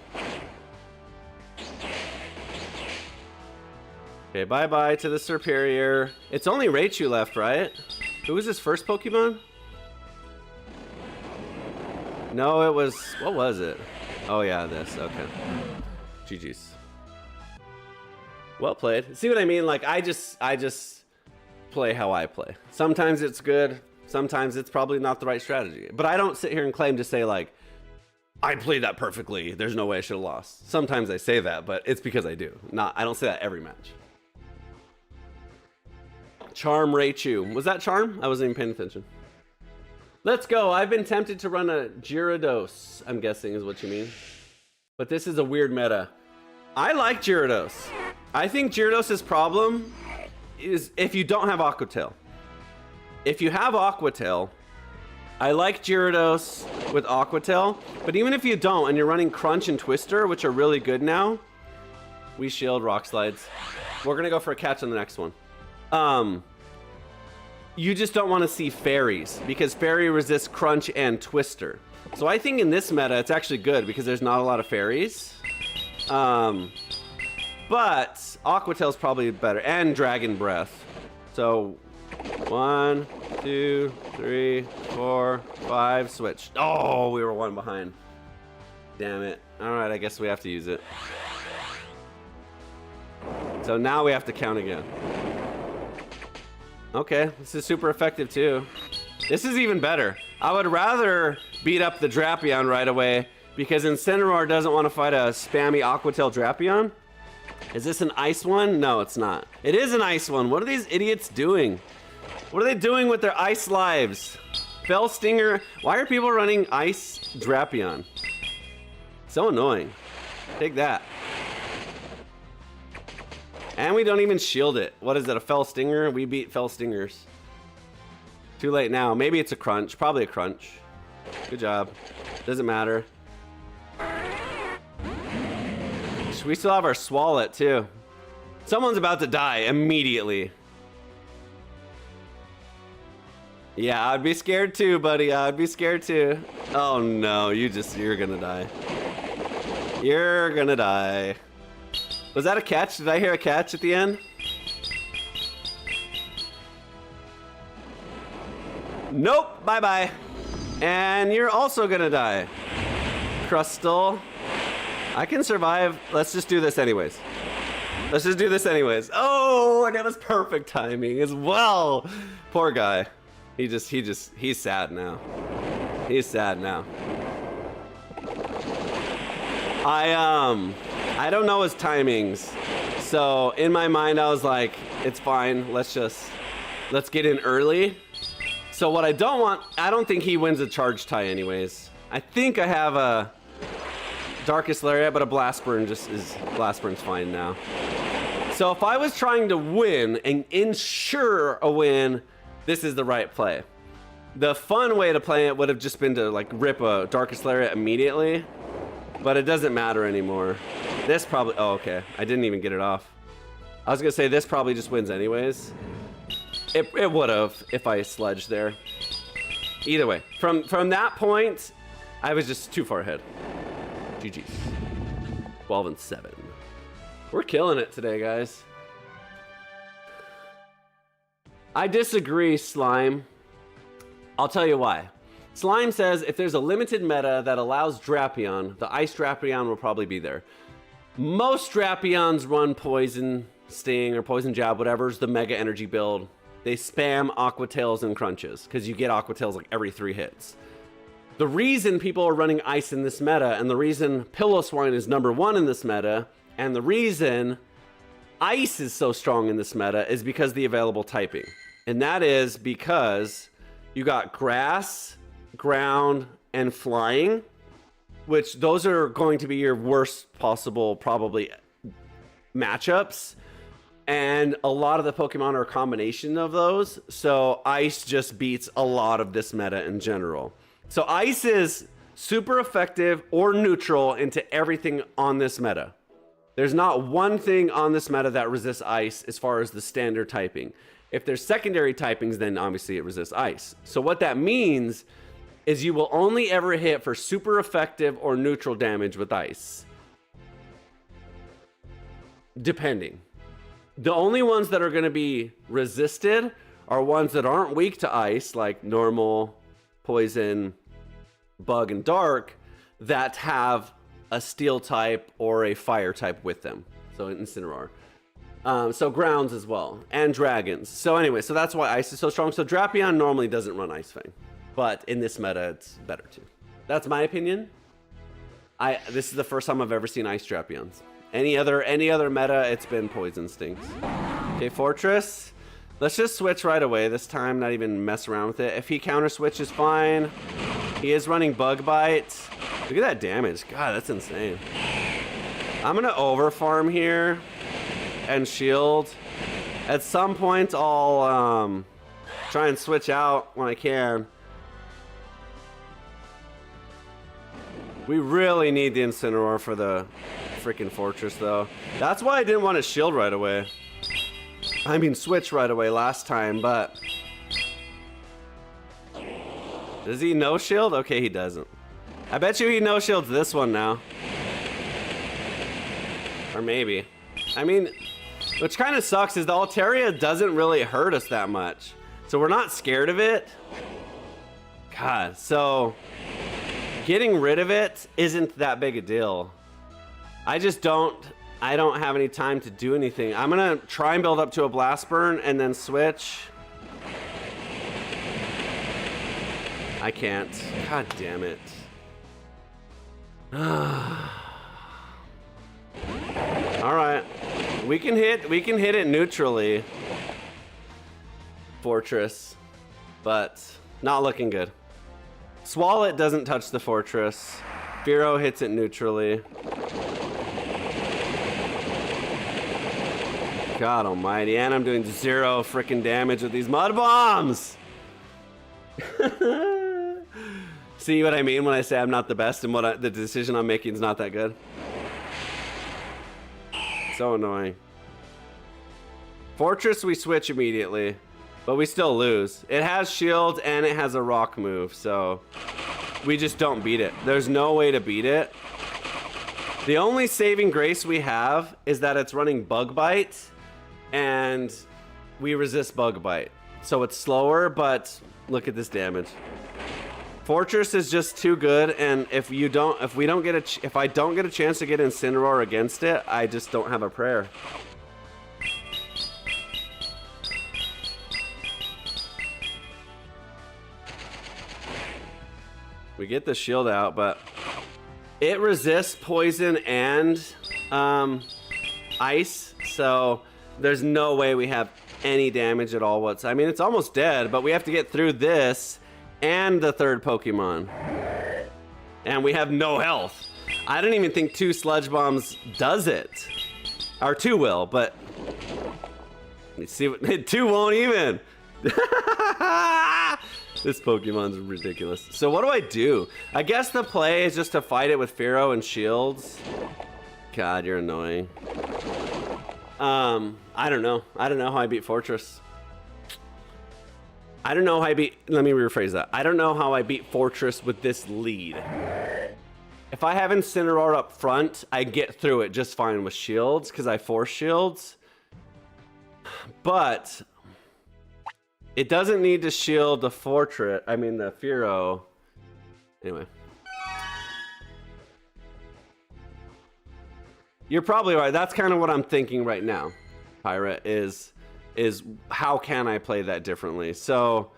Okay, bye-bye to the Superior. It's only Raichu left, right? Who was his first Pokemon? No, it was... What was it? Oh, yeah, this. Okay. GG's. Well played. See what I mean? Like, I just play how I play. Sometimes it's good. Sometimes it's probably not the right strategy. But I don't sit here and claim to say, like, I played that perfectly. There's no way I should have lost. Sometimes I say that, but it's because I do. I don't say that every match. Charm Raichu. Was that Charm? I wasn't even paying attention. Let's go. I've been tempted to run a Gyarados, I'm guessing is what you mean. But this is a weird meta. I like Gyarados. I think Gyarados' problem is if you don't have Aqua Tail. If you have Aqua Tail, I like Gyarados with Aqua Tail. But even if you don't and you're running Crunch and Twister, which are really good now, we shield Rock Slides. We're going to go for a catch on the next one. you just don't want to see fairies because fairy resists crunch and twister. So I think in this meta, it's actually good because there's not a lot of fairies. But Aqua Tail's probably better, and Dragon Breath. So 1, 2, 3, 4, 5, switch. Oh, we were 1 behind. Damn it. All right, I guess we have to use it. So now we have to count again. Okay, this is super effective too. This is even better. I would rather beat up the Drapion right away because Incineroar doesn't want to fight a spammy Aqua Tail Drapion. Is this an ice one? No, it's not. It is an ice one. What are these idiots doing? What are they doing with their ice lives? Fell Stinger. Why are people running ice Drapion? So annoying. Take that. And we don't even shield it. What is it, a Fell Stinger? We beat Fell Stingers. Too late now. Maybe it's a crunch. Probably a crunch. Good job. Doesn't matter. We still have our Swallet too. Someone's about to die immediately. Yeah, I'd be scared too, buddy. I'd be scared too. Oh no, you're gonna die. You're gonna die. Was that a catch? Did I hear a catch at the end? Nope, bye-bye. And you're also gonna die. Crustal. I can survive. Let's just do this anyways. Let's just do this anyways. Oh, and it was perfect timing as well. Poor guy. He's sad now. He's sad now. I don't know his timings. So in my mind, I was like, it's fine. Let's get in early. So what I don't think he wins a charge tie anyways. I think I have a Darkest Lariat, but a Blast Burn Blast Burn's fine now. So if I was trying to win and ensure a win, this is the right play. The fun way to play it would have just been to like rip a Darkest Lariat immediately, but it doesn't matter anymore. This probably, oh okay, I didn't even get it off. I was gonna say this probably just wins anyways. It would have if I sledged there. Either way, from that point, I was just too far ahead. GG's. 12-7. We're killing it today, guys. I disagree, Slime. I'll tell you why. Slime says if there's a limited meta that allows Drapion, the Ice Drapion will probably be there. Most Drapions run Poison Sting or Poison Jab, whatever's the Mega Energy build. They spam Aqua Tails and Crunches because you get Aqua Tails like every 3 hits. The reason people are running Ice in this meta, and the reason Piloswine is #1 in this meta, and the reason Ice is so strong in this meta is because of the available typing. And that is because you got Grass, Ground, and Flying, which those are going to be your worst possible, probably, matchups. And a lot of the Pokemon are a combination of those. So Ice just beats a lot of this meta in general. So Ice is super effective or neutral into everything on this meta. There's not one thing on this meta that resists Ice as far as the standard typing. If there's secondary typings, then obviously it resists Ice. So what that means is you will only ever hit for super effective or neutral damage with Ice. Depending. The only ones that are going to be resisted are ones that aren't weak to Ice, like normal, poison, bug, and dark, that have a steel type or a fire type with them. So Incineroar. So grounds as well, and dragons. So anyway, so that's why Ice is so strong. So Drapion normally doesn't run Ice Fang, but in this meta, it's better too. That's my opinion. This is the first time I've ever seen Ice Drapions. Any other meta, it's been Poison Stings. Okay, Fortress. Let's just switch right away this time, not even mess around with it. If he counter switches, fine. He is running Bug Bite. Look at that damage. God, that's insane. I'm gonna over farm here and shield. At some point, I'll try and switch out when I can. We really need the Incineroar for the freaking Fortress, though. That's why I didn't want to shield right away. I mean, switch right away last time, but Does he no shield? Okay, he doesn't. I bet you he no shields this one now. Or maybe. I mean, which kind of sucks is the Altaria doesn't really hurt us that much. So we're not scared of it. God, so getting rid of it isn't that big a deal. I don't have any time to do anything. I'm gonna try and build up to a blast burn and then switch. I can't. God damn it. All right, we can hit it neutrally. Fortress, but not looking good. Swallet doesn't touch the fortress. Fearow hits it neutrally. God almighty, and I'm doing 0 freaking damage with these mud bombs. See what I mean when I say I'm not the best and the decision I'm making is not that good? So annoying. Fortress, we switch immediately, but we still lose. It has shield and it has a rock move, so we just don't beat it. There's no way to beat it. The only saving grace we have is that it's running Bug Bite, and we resist Bug Bite. So it's slower, but look at this damage. Fortress is just too good, and if I don't get a chance to get Incineroar against it, I just don't have a prayer. We get the shield out, but it resists poison and ice, so there's no way we have any damage at all. I mean, it's almost dead, but we have to get through this and the third Pokemon. And we have no health. I don't even think 2 Sludge Bombs does it. Or 2 will, but... Let's see what... 2 won't even! This Pokemon's ridiculous. So what do? I guess the play is just to fight it with Fearow and shields. God, you're annoying. I don't know. I don't know how I beat Fortress. I don't know how I beat... Let me rephrase that. I don't know how I beat Fortress with this lead. If I have Incineroar up front, I get through it just fine with shields because I force shields. But it doesn't need to shield the Fortress. I mean, the Fearow. Anyway. You're probably right. That's kind of what I'm thinking right now, Pirate, is how can I play that differently? So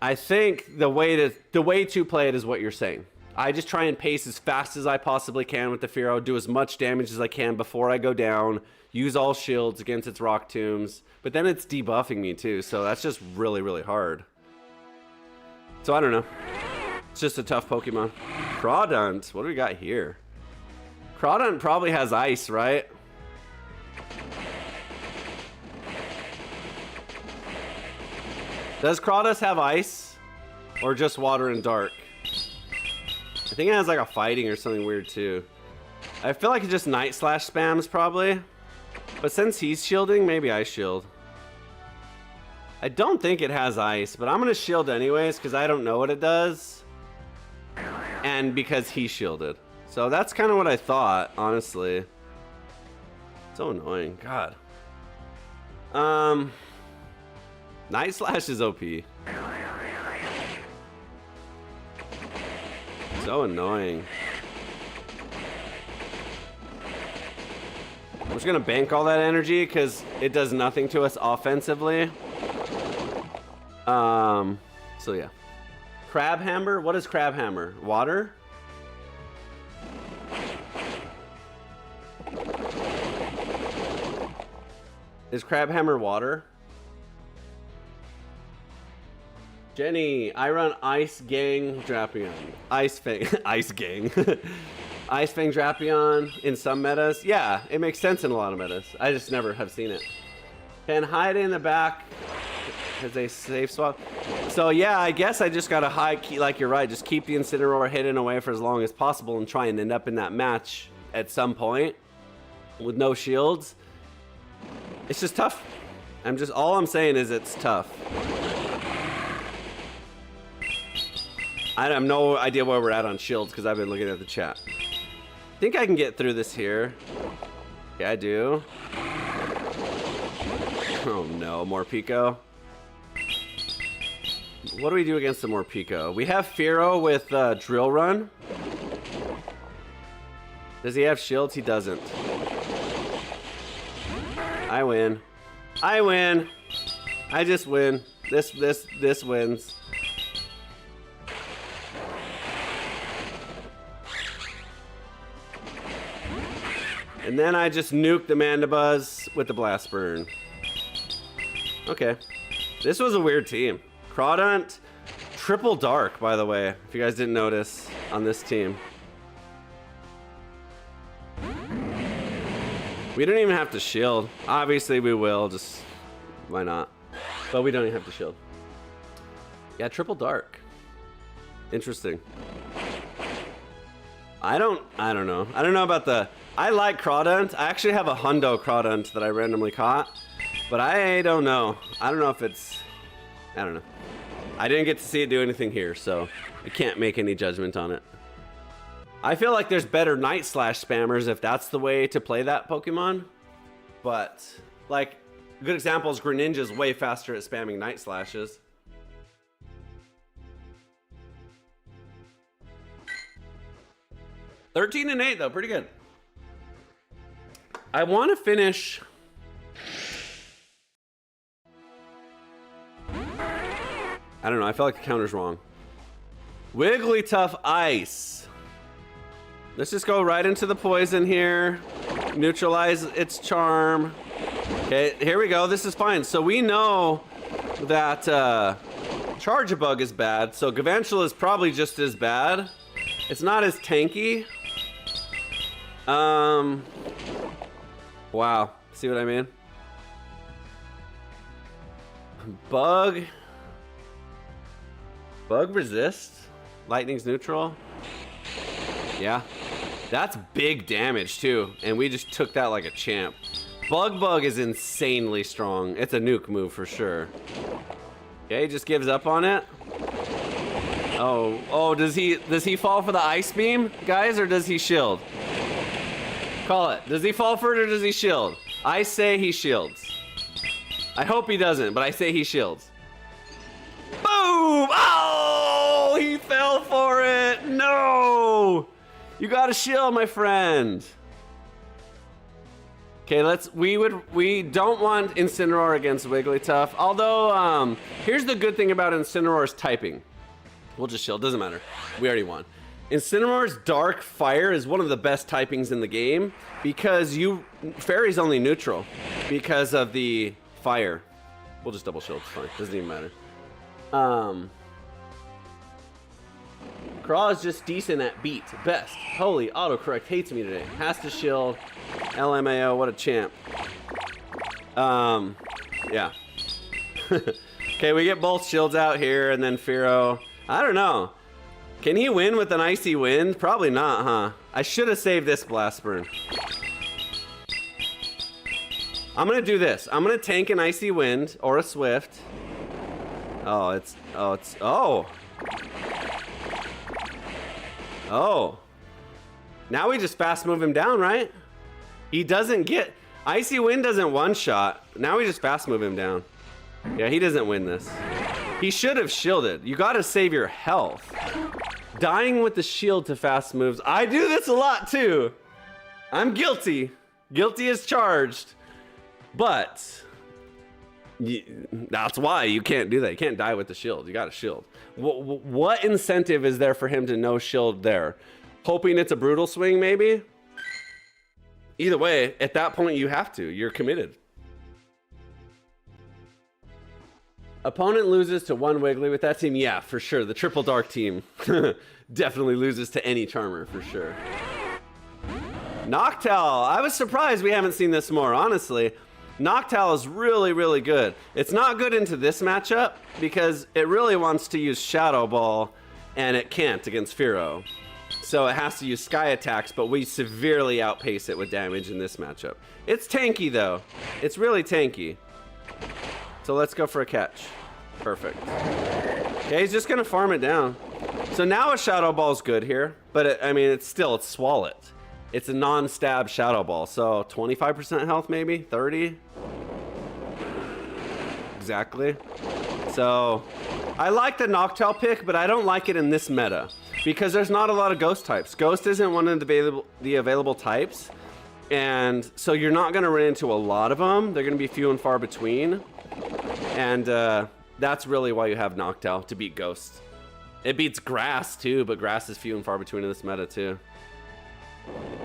I think the way to play it is what you're saying. I just try and pace as fast as I possibly can with the Fearow, do as much damage as I can before I go down, use all shields against its rock tombs, but then it's debuffing me too, so that's just really, really hard. So I don't know. It's just a tough Pokemon. Crawdaunt, what do we got here? Crawdaunt probably has ice, right? Does Crawdaunt have ice? Or just water and dark? I think it has like a fighting or something weird too. I feel like it just Night Slash spams probably. But since he's shielding, maybe I shield. I don't think it has ice, but I'm gonna shield anyways because I don't know what it does. And because he shielded. So that's kind of what I thought, honestly. So annoying, God. Night Slash is OP. So annoying. I'm just gonna bank all that energy because it does nothing to us offensively. So yeah. Crabhammer? What is Crabhammer? Water? Is Crabhammer water? Jenny, I run Ice Gang Drapion. Ice Fang, Ice Gang. Ice Fang Drapion in some metas. Yeah, it makes sense in a lot of metas. I just never have seen it. Can hide in the back because they safe swap. So yeah, I guess I just gotta hide, like you're right, just keep the Incineroar hidden away for as long as possible and try and end up in that match at some point with no shields. It's just tough. All I'm saying is it's tough. I have no idea where we're at on shields because I've been looking at the chat. I think I can get through this here. Yeah, I do. Oh no, more Pico. What do we do against the more Pico? We have Firo with Drill Run. Does he have shields? He doesn't. I win. I win. I just win. This wins. And then I just nuke the Mandibuzz with the Blast Burn. Okay. This was a weird team. Crawdaunt, triple dark, by the way, if you guys didn't notice on this team. We don't even have to shield. Obviously we will, just why not? But we don't even have to shield. Yeah, triple dark. Interesting. I don't know. I don't know about the... I like Crawdaunt. I actually have a Hundo Crawdaunt that I randomly caught. But I don't know. I don't know if it's... I don't know. I didn't get to see it do anything here, so I can't make any judgment on it. I feel like there's better Night Slash spammers if that's the way to play that Pokemon. But, like, a good example is Greninja's way faster at spamming Night Slashes. $13-8 though, pretty good. I want to finish... I don't know, I feel like the counter's wrong. Wigglytuff Ice. Let's just go right into the poison here. Neutralize its charm. Okay, here we go, this is fine. So we know that Charge-a-Bug is bad, so Galvantula is probably just as bad. It's not as tanky. Wow, see what I mean? Bug resist? Lightning's neutral? Yeah. That's big damage too, and we just took that like a champ. Bug is insanely strong. It's a nuke move for sure. Okay, just gives up on it. Oh, does he fall for the ice beam, guys, or does he shield? Call it. Does he fall for it or does he shield? I say he shields. I hope he doesn't, but I say he shields. Boom! Oh, he fell for it. No! You got a shield, my friend. Okay, we don't want Incineroar against Wigglytuff. Although, here's the good thing about Incineroar's typing. We'll just shield, doesn't matter. We already won. Incineroar's Dark Fire is one of the best typings in the game because Fairy's only neutral because of the fire. We'll just double shield, it's fine, doesn't even matter. Craw is just decent at beat, best. Holy, autocorrect hates me today. Has to shield, LMAO, what a champ. Yeah. Okay, we get both shields out here and then Firo. I don't know. Can he win with an Icy Wind? Probably not, huh? I should have saved this Blast Burn. I'm gonna do this. I'm gonna tank an Icy Wind or a Swift. Oh. Now we just fast move him down, right? He doesn't get... Icy Wind doesn't one-shot. Now we just fast move him down. Yeah, he doesn't win this. He should have shielded. You gotta save your health. Dying with the shield to fast moves. I do this a lot too. I'm guilty. Guilty as charged. But that's why you can't do that. You can't die with the shield. You gotta shield. What incentive is there for him to no shield there? Hoping it's a brutal swing maybe? Either way, at that point you have to. You're committed. Opponent loses to one Wiggly with that team? Yeah, for sure. The triple dark team definitely loses to any Charmer, for sure. Noctowl. I was surprised we haven't seen this more, honestly. Noctowl is really, really good. It's not good into this matchup because it really wants to use Shadow Ball and it can't against Firo. So it has to use Sky attacks, but we severely outpace it with damage in this matchup. It's tanky though. It's really tanky. So let's go for a catch. Perfect. Okay, he's just gonna farm it down. So now a Shadow Ball's good here, but I mean, it's Swallet. It's a non-stab Shadow Ball, so 25% health maybe, 30? Exactly. So I like the Noctowl pick, but I don't like it in this meta because there's not a lot of Ghost types. Ghost isn't one of the available types, and so you're not going to run into a lot of them. They're going to be few and far between, and that's really why you have Noctowl, to beat Ghost. It beats Grass too, but Grass is few and far between in this meta too.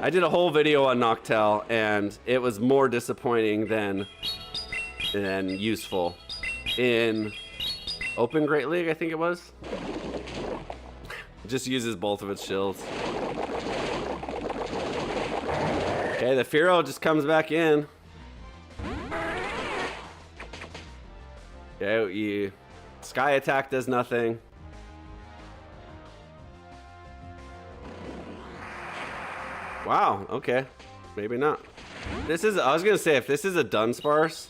I did a whole video on Noctowl, and it was more disappointing than useful. In Open Great League, I think it was. It just uses both of its shields. Okay, the Fearow just comes back in. Okay, Sky Attack does nothing. Wow, okay. Maybe not. I was gonna say, if this is a Dunsparce,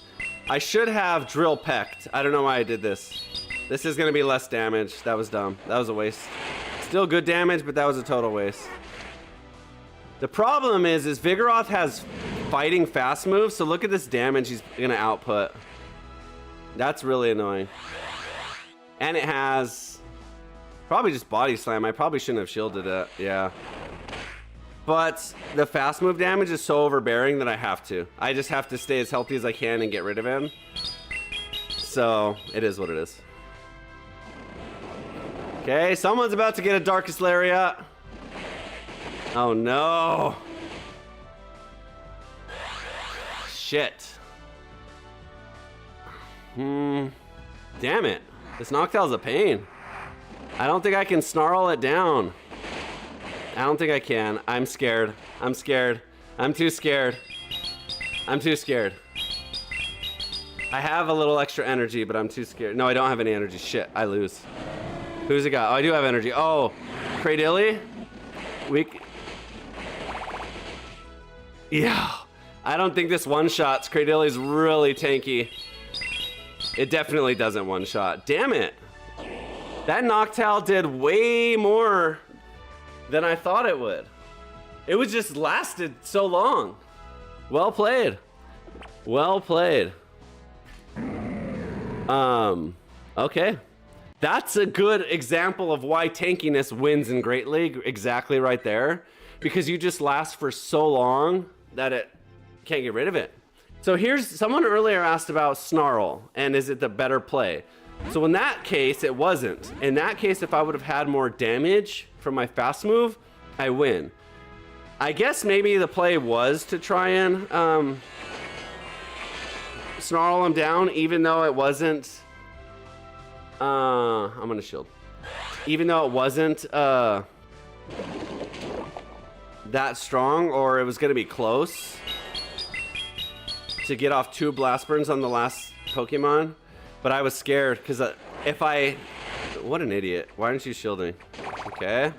I should have Drill Pecked. I don't know why I did this. This is gonna be less damage. That was dumb. That was a waste. Still good damage, but that was a total waste. The problem is Vigoroth has fighting fast moves, so look at this damage he's gonna output. That's really annoying. And it has probably just Body Slam. I probably shouldn't have shielded it, yeah. But the fast move damage is so overbearing that I have to. I just have to stay as healthy as I can and get rid of him. So it is what it is. Okay, someone's about to get a Darkest Lariat. Oh no. Shit. Damn it. This Noctowl's a pain. I don't think I can snarl it down. I don't think I can. I'm scared. I'm scared. I'm too scared. I'm too scared. I have a little extra energy, but I'm too scared. No, I don't have any energy. Shit, I lose. Who's it got? Oh, I do have energy. Oh, Cradilly? Weak. Yeah. I don't think this one-shots. Cradilly's really tanky. It definitely doesn't one-shot. Damn it. That Noctowl did way more than I thought it would. It was just lasted so long. Well played. Well played. Okay. That's a good example of why tankiness wins in Great League. Exactly right there. Because you just last for so long that it can't get rid of it. So here's, someone earlier asked about Snarl and is it the better play? So in that case, it wasn't. In that case, if I would have had more damage from my fast move, I win. I guess maybe the play was to try and snarl him down, even though it wasn't. I'm gonna shield. Even though it wasn't that strong, or it was gonna be close to get off 2 blast burns on the last Pokemon. But I was scared because if I... What an idiot. Why aren't you shielding? Okay.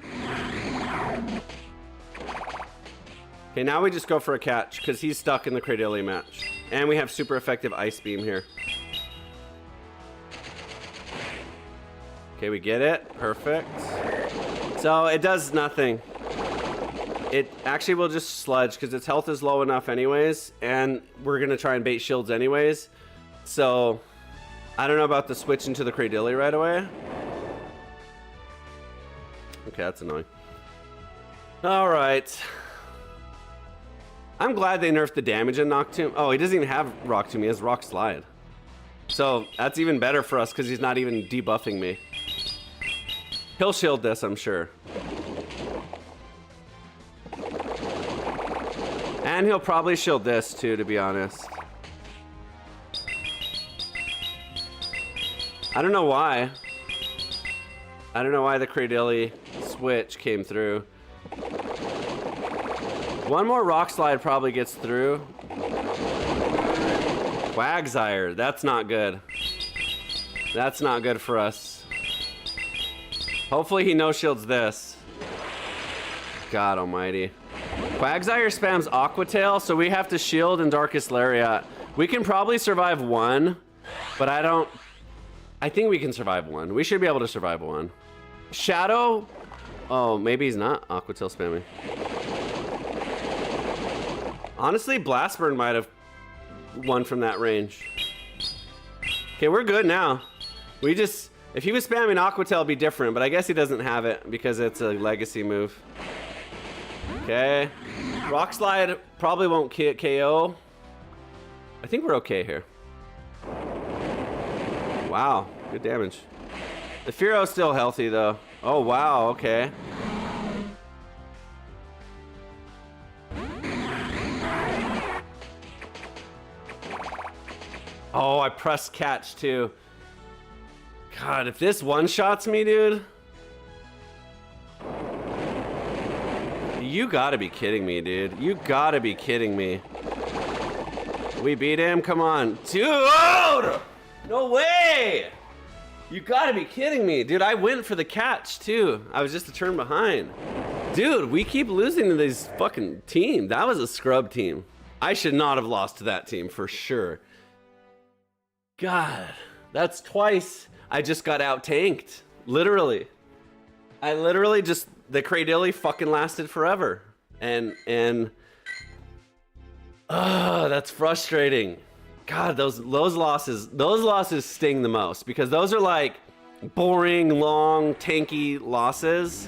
Okay, now we just go for a catch because he's stuck in the Cradilly match. And we have super effective Ice Beam here. Okay, we get it. Perfect. So it does nothing. It actually will just sludge because its health is low enough anyways. And we're going to try and bait shields anyways. So... I don't know about the switch into the Cradilly right away. Okay, that's annoying. All right. I'm glad they nerfed the damage in Noctoom. Oh, he doesn't even have Rock Tomb. He has Rock Slide. So that's even better for us because he's not even debuffing me. He'll shield this, I'm sure. And he'll probably shield this too, to be honest. I don't know why. I don't know why the Cradilly switch came through. One more Rock Slide probably gets through. Quagsire, that's not good. That's not good for us. Hopefully he no-shields this. God almighty. Quagsire spams Aqua Tail, so we have to shield and Darkest Lariat. We can probably survive one, but I think we can survive one. We should be able to survive one. Shadow. Oh, maybe he's not Aqua Tail spamming. Honestly, Blast Burn might have won from that range. Okay, we're good now. We just, if he was spamming Aqua Tail, it'd be different, but I guess he doesn't have it because it's a legacy move. Okay. Rock Slide probably won't KO. I think we're okay here. Wow, good damage. The Fearo's still healthy though. Oh wow, okay. Oh, I pressed catch too. God, if this one-shots me, dude. You gotta be kidding me, dude. You gotta be kidding me. We beat him, come on. Dude! No way! You gotta be kidding me. Dude, I went for the catch too. I was just a turn behind. Dude, we keep losing to this fucking team. That was a scrub team. I should not have lost to that team for sure. God, that's twice I just got out tanked. Literally. I literally just, the Cradilly fucking lasted forever. And that's frustrating. God, those losses sting the most because those are like boring, long, tanky losses.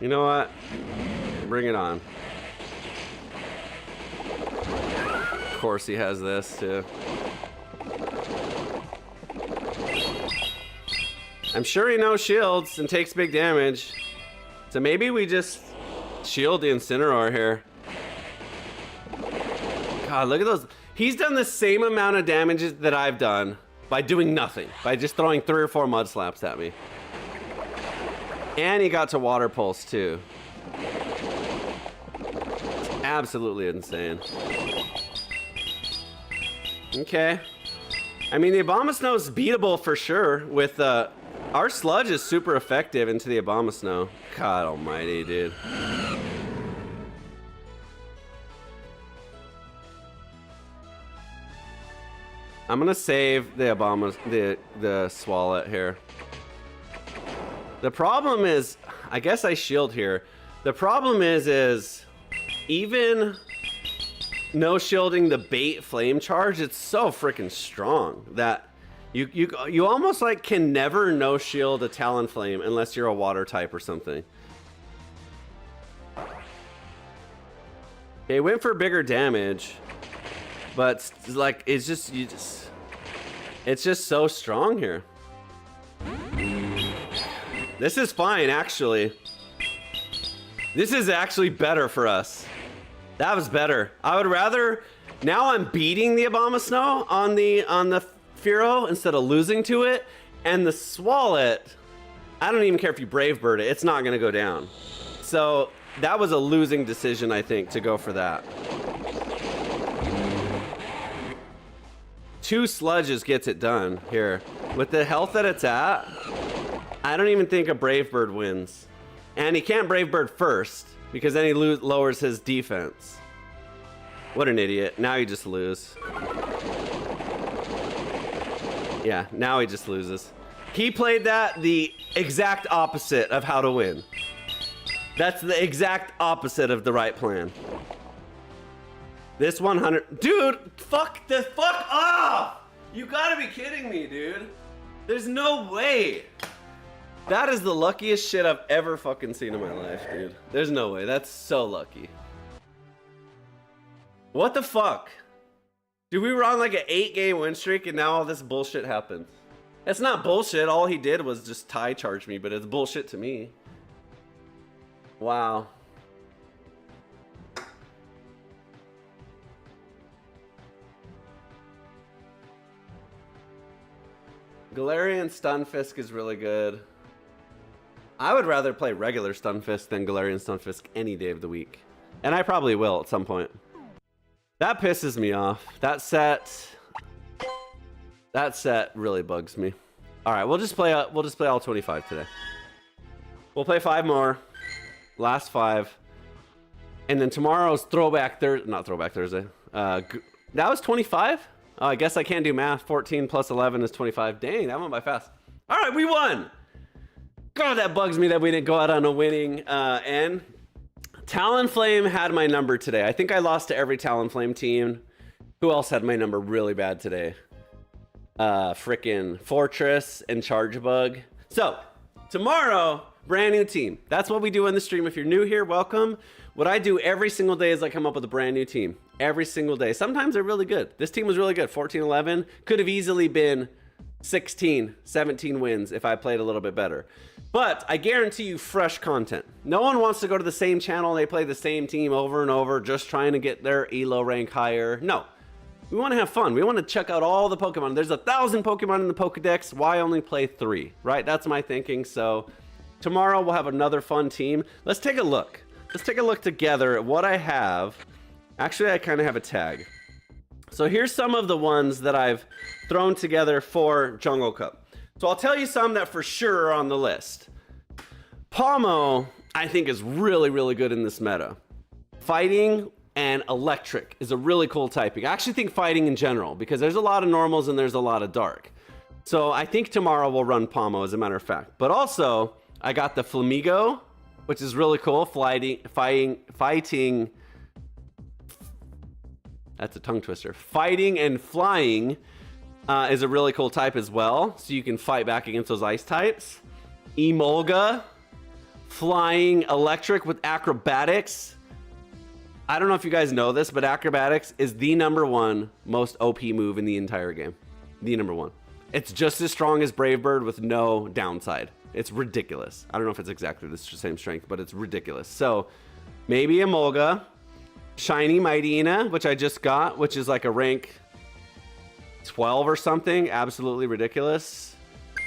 You know what? Bring it on. Of course he has this too. I'm sure he knows shields and takes big damage. So maybe we just shield the Incineroar here. God, look at those. He's done the same amount of damage that I've done by doing nothing. By just throwing 3 or 4 mud slaps at me. And he got to Water Pulse too. It's absolutely insane. Okay. I mean, the Abomasnow is beatable for sure with our sludge is super effective into the Abomasnow. God almighty, dude. I'm gonna save the the Swallet here. The problem is, I guess I shield here. The problem is even no shielding the bait flame charge, it's so freaking strong that you almost like can never no shield a Talonflame unless you're a water type or something. Okay, went for bigger damage, but like it's just it's just so strong here. This is fine actually. This is actually better for us. That was better. I would rather, now I'm beating the Abomasnow on the Fearo instead of losing to it, and the Swallet, I don't even care if you Brave Bird it, it's not gonna go down. So that was a losing decision, I think, to go for that. 2 sludges gets it done here. With the health that it's at, I don't even think a Brave Bird wins. And he can't Brave Bird first, because then he lowers his defense. What an idiot. Now you just lose. Yeah, now he just loses. He played that the exact opposite of how to win. That's the exact opposite of the right plan. This 100... Dude, fuck off! You gotta be kidding me, dude. There's no way. That is the luckiest shit I've ever fucking seen in my life, dude. There's no way. That's so lucky. What the fuck? Dude, we were on like an 8-game win streak and now all this bullshit happened. It's not bullshit. All he did was just tie charge me, but it's bullshit to me. Wow. Galarian Stunfisk is really good. I would rather play regular Stunfisk than Galarian Stunfisk any day of the week. And I probably will at some point. That pisses me off. That set really bugs me. All right, we'll just play all 25 today. We'll play 5 more. Last 5. And then tomorrow's Throwback Thursday. Not Throwback Thursday. That was 25? Oh, I guess I can't do math. 14 plus 11 is 25. Dang, that went by fast. All right, we won. God, that bugs me that we didn't go out on a winning end. Talonflame had my number today. I think I lost to every Talonflame team. Who else had my number really bad today? Frickin' Fortress and Chargebug. So, tomorrow, brand new team. That's what we do in the stream. If you're new here, welcome. What I do every single day is I come up with a brand new team. Every single day. Sometimes they're really good. This team was really good. 14-11. Could have easily been 16, 17 wins if I played a little bit better. But I guarantee you fresh content. No one wants to go to the same channel and they play the same team over and over just trying to get their elo rank higher. No. We want to have fun. We want to check out all the Pokemon. There's 1,000 Pokemon in the Pokedex. Why only play 3, right? That's my thinking. So tomorrow we'll have another fun team. Let's take a look. Let's take a look together at what I have. Actually, I kind of have a tag. So here's some of the ones that I've thrown together for Jungle Cup. So I'll tell you some that for sure are on the list. Pomo, I think, is really, really good in this meta. Fighting and electric is a really cool typing. I actually think fighting in general, because there's a lot of normals and there's a lot of dark. So I think tomorrow we'll run Pomo, as a matter of fact. But also, I got the Flamigo, which is really cool. Fighting. That's a tongue twister. Fighting and flying is a really cool type as well. So you can fight back against those ice types. Emolga, flying electric with acrobatics. I don't know if you guys know this, but acrobatics is the #1 most OP move in the entire game. The #1. It's just as strong as Brave Bird with no downside. It's ridiculous. I don't know if it's exactly the same strength, but it's ridiculous. So maybe Emolga. Shiny Mightyena, which I just got, which is like a rank 12 or something. Absolutely ridiculous.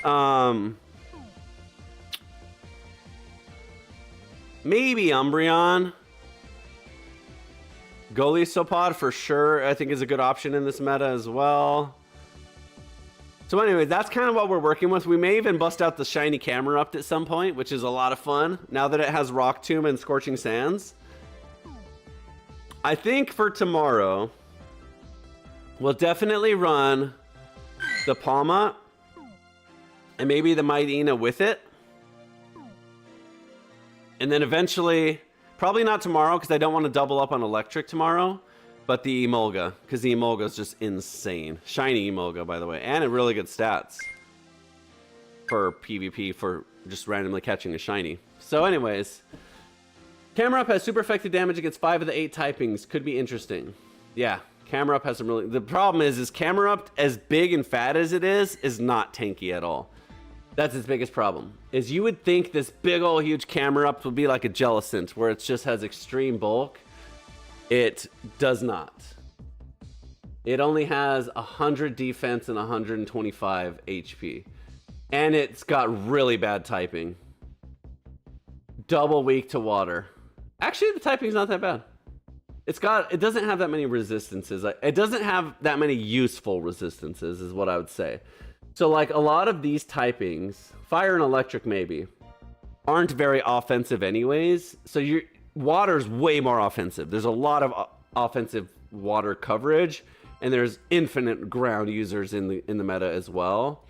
Maybe Umbreon. Golisopod for sure, I think, is a good option in this meta as well. So anyway, that's kind of what we're working with. We may even bust out the shiny Camerupt at some point, which is a lot of fun now that it has Rock Tomb and Scorching Sands. I think for tomorrow, we'll definitely run the Palma and maybe the Mightyena with it. And then eventually, probably not tomorrow because I don't want to double up on electric tomorrow, but the Emolga, because the Emolga is just insane. Shiny Emolga, by the way, and a really good stats for PvP for just randomly catching a shiny. So anyways, Camerupt has super effective damage against 5 of the 8 typings. Could be interesting. Yeah, Camerupt has some really... The problem is Camerupt, as big and fat as it is not tanky at all. That's its biggest problem. Is you would think this big old huge Camerupt would be like a Jellicent, where it just has extreme bulk. It does not. It only has 100 defense and 125 HP. And it's got really bad typing. Double weak to water. Actually, the typing's not that bad. It doesn't have that many resistances. It doesn't have that many useful resistances, is what I would say. So like a lot of these typings, fire and electric maybe, aren't very offensive anyways. So water's way more offensive. There's a lot of offensive water coverage, and there's infinite ground users in the meta as well.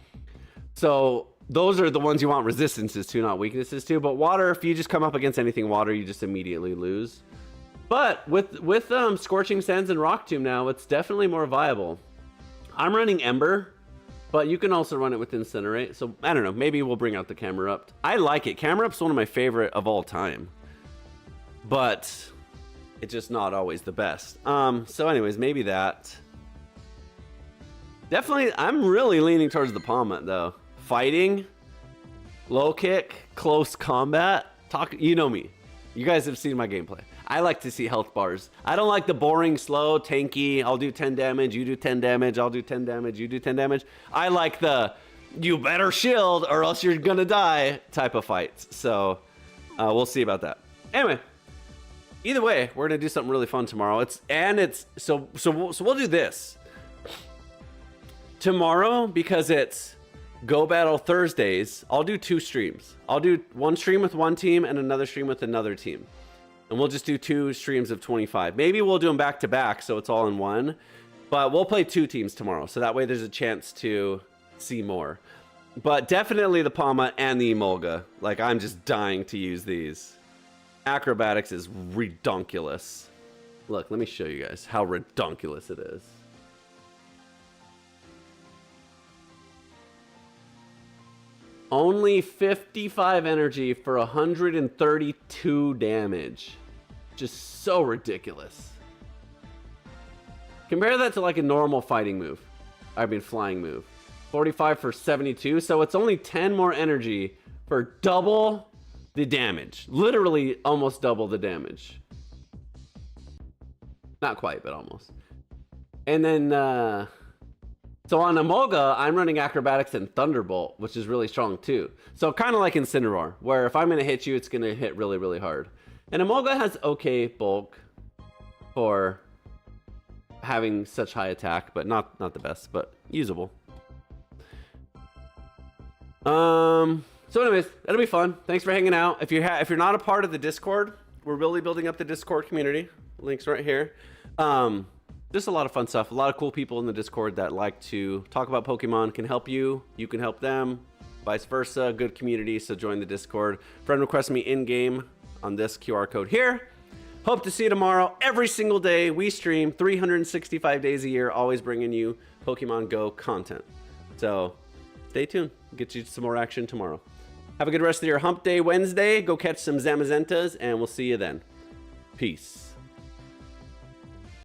So those are the ones you want resistances to, not weaknesses to. But water, if you just come up against anything water, you just immediately lose. But with Scorching Sands and Rock Tomb now, it's definitely more viable. I'm running Ember, but you can also run it with Incinerate. So I don't know, maybe we'll bring out the Camerupt. I like it. Camerupt's one of my favorite of all time, but it's just not always the best. So anyways, maybe that. Definitely, I'm really leaning towards the Palmet though. Fighting, low kick, close combat. You know me. You guys have seen my gameplay. I like to see health bars. I don't like the boring, slow, tanky, I'll do 10 damage, you do 10 damage, I'll do 10 damage, you do 10 damage. I like the, you better shield or else you're gonna die type of fights. So we'll see about that. Anyway, either way, we're gonna do something really fun tomorrow. So we'll do this. Tomorrow, because it's Go Battle Thursdays, I'll do 2 streams. I'll do one stream with one team and another stream with another team. And we'll just do 2 streams of 25. Maybe we'll do them back to back so it's all in one. But we'll play 2 teams tomorrow, so that way there's a chance to see more. But definitely the Palma and the Emolga. Like, I'm just dying to use these. Acrobatics is redonkulous. Look, let me show you guys how redonkulous it is. Only 55 energy for 132 damage. Just so ridiculous. Compare that to like a normal fighting move. I mean flying move. 45 for 72, so it's only 10 more energy for double the damage. Literally almost double the damage. Not quite, but almost. And then, so on Emolga, I'm running Acrobatics and Thunderbolt, which is really strong too. So kind of like Incineroar, where if I'm going to hit you, it's going to hit really, really hard. And Emolga has okay bulk for having such high attack, but not the best, but usable. So anyways, that'll be fun. Thanks for hanging out. If you're not a part of the Discord, we're really building up the Discord community. Links right here. Just a lot of fun stuff. A lot of cool people in the Discord that like to talk about Pokemon, can help you. You can help them. Vice versa. Good community. So join the Discord. Friend request me in game on this QR code here. Hope to see you tomorrow. Every single day we stream 365 days a year, always bringing you Pokemon Go content. So stay tuned. Get you some more action tomorrow. Have a good rest of your Hump Day Wednesday. Go catch some Zamazentas, and we'll see you then. Peace.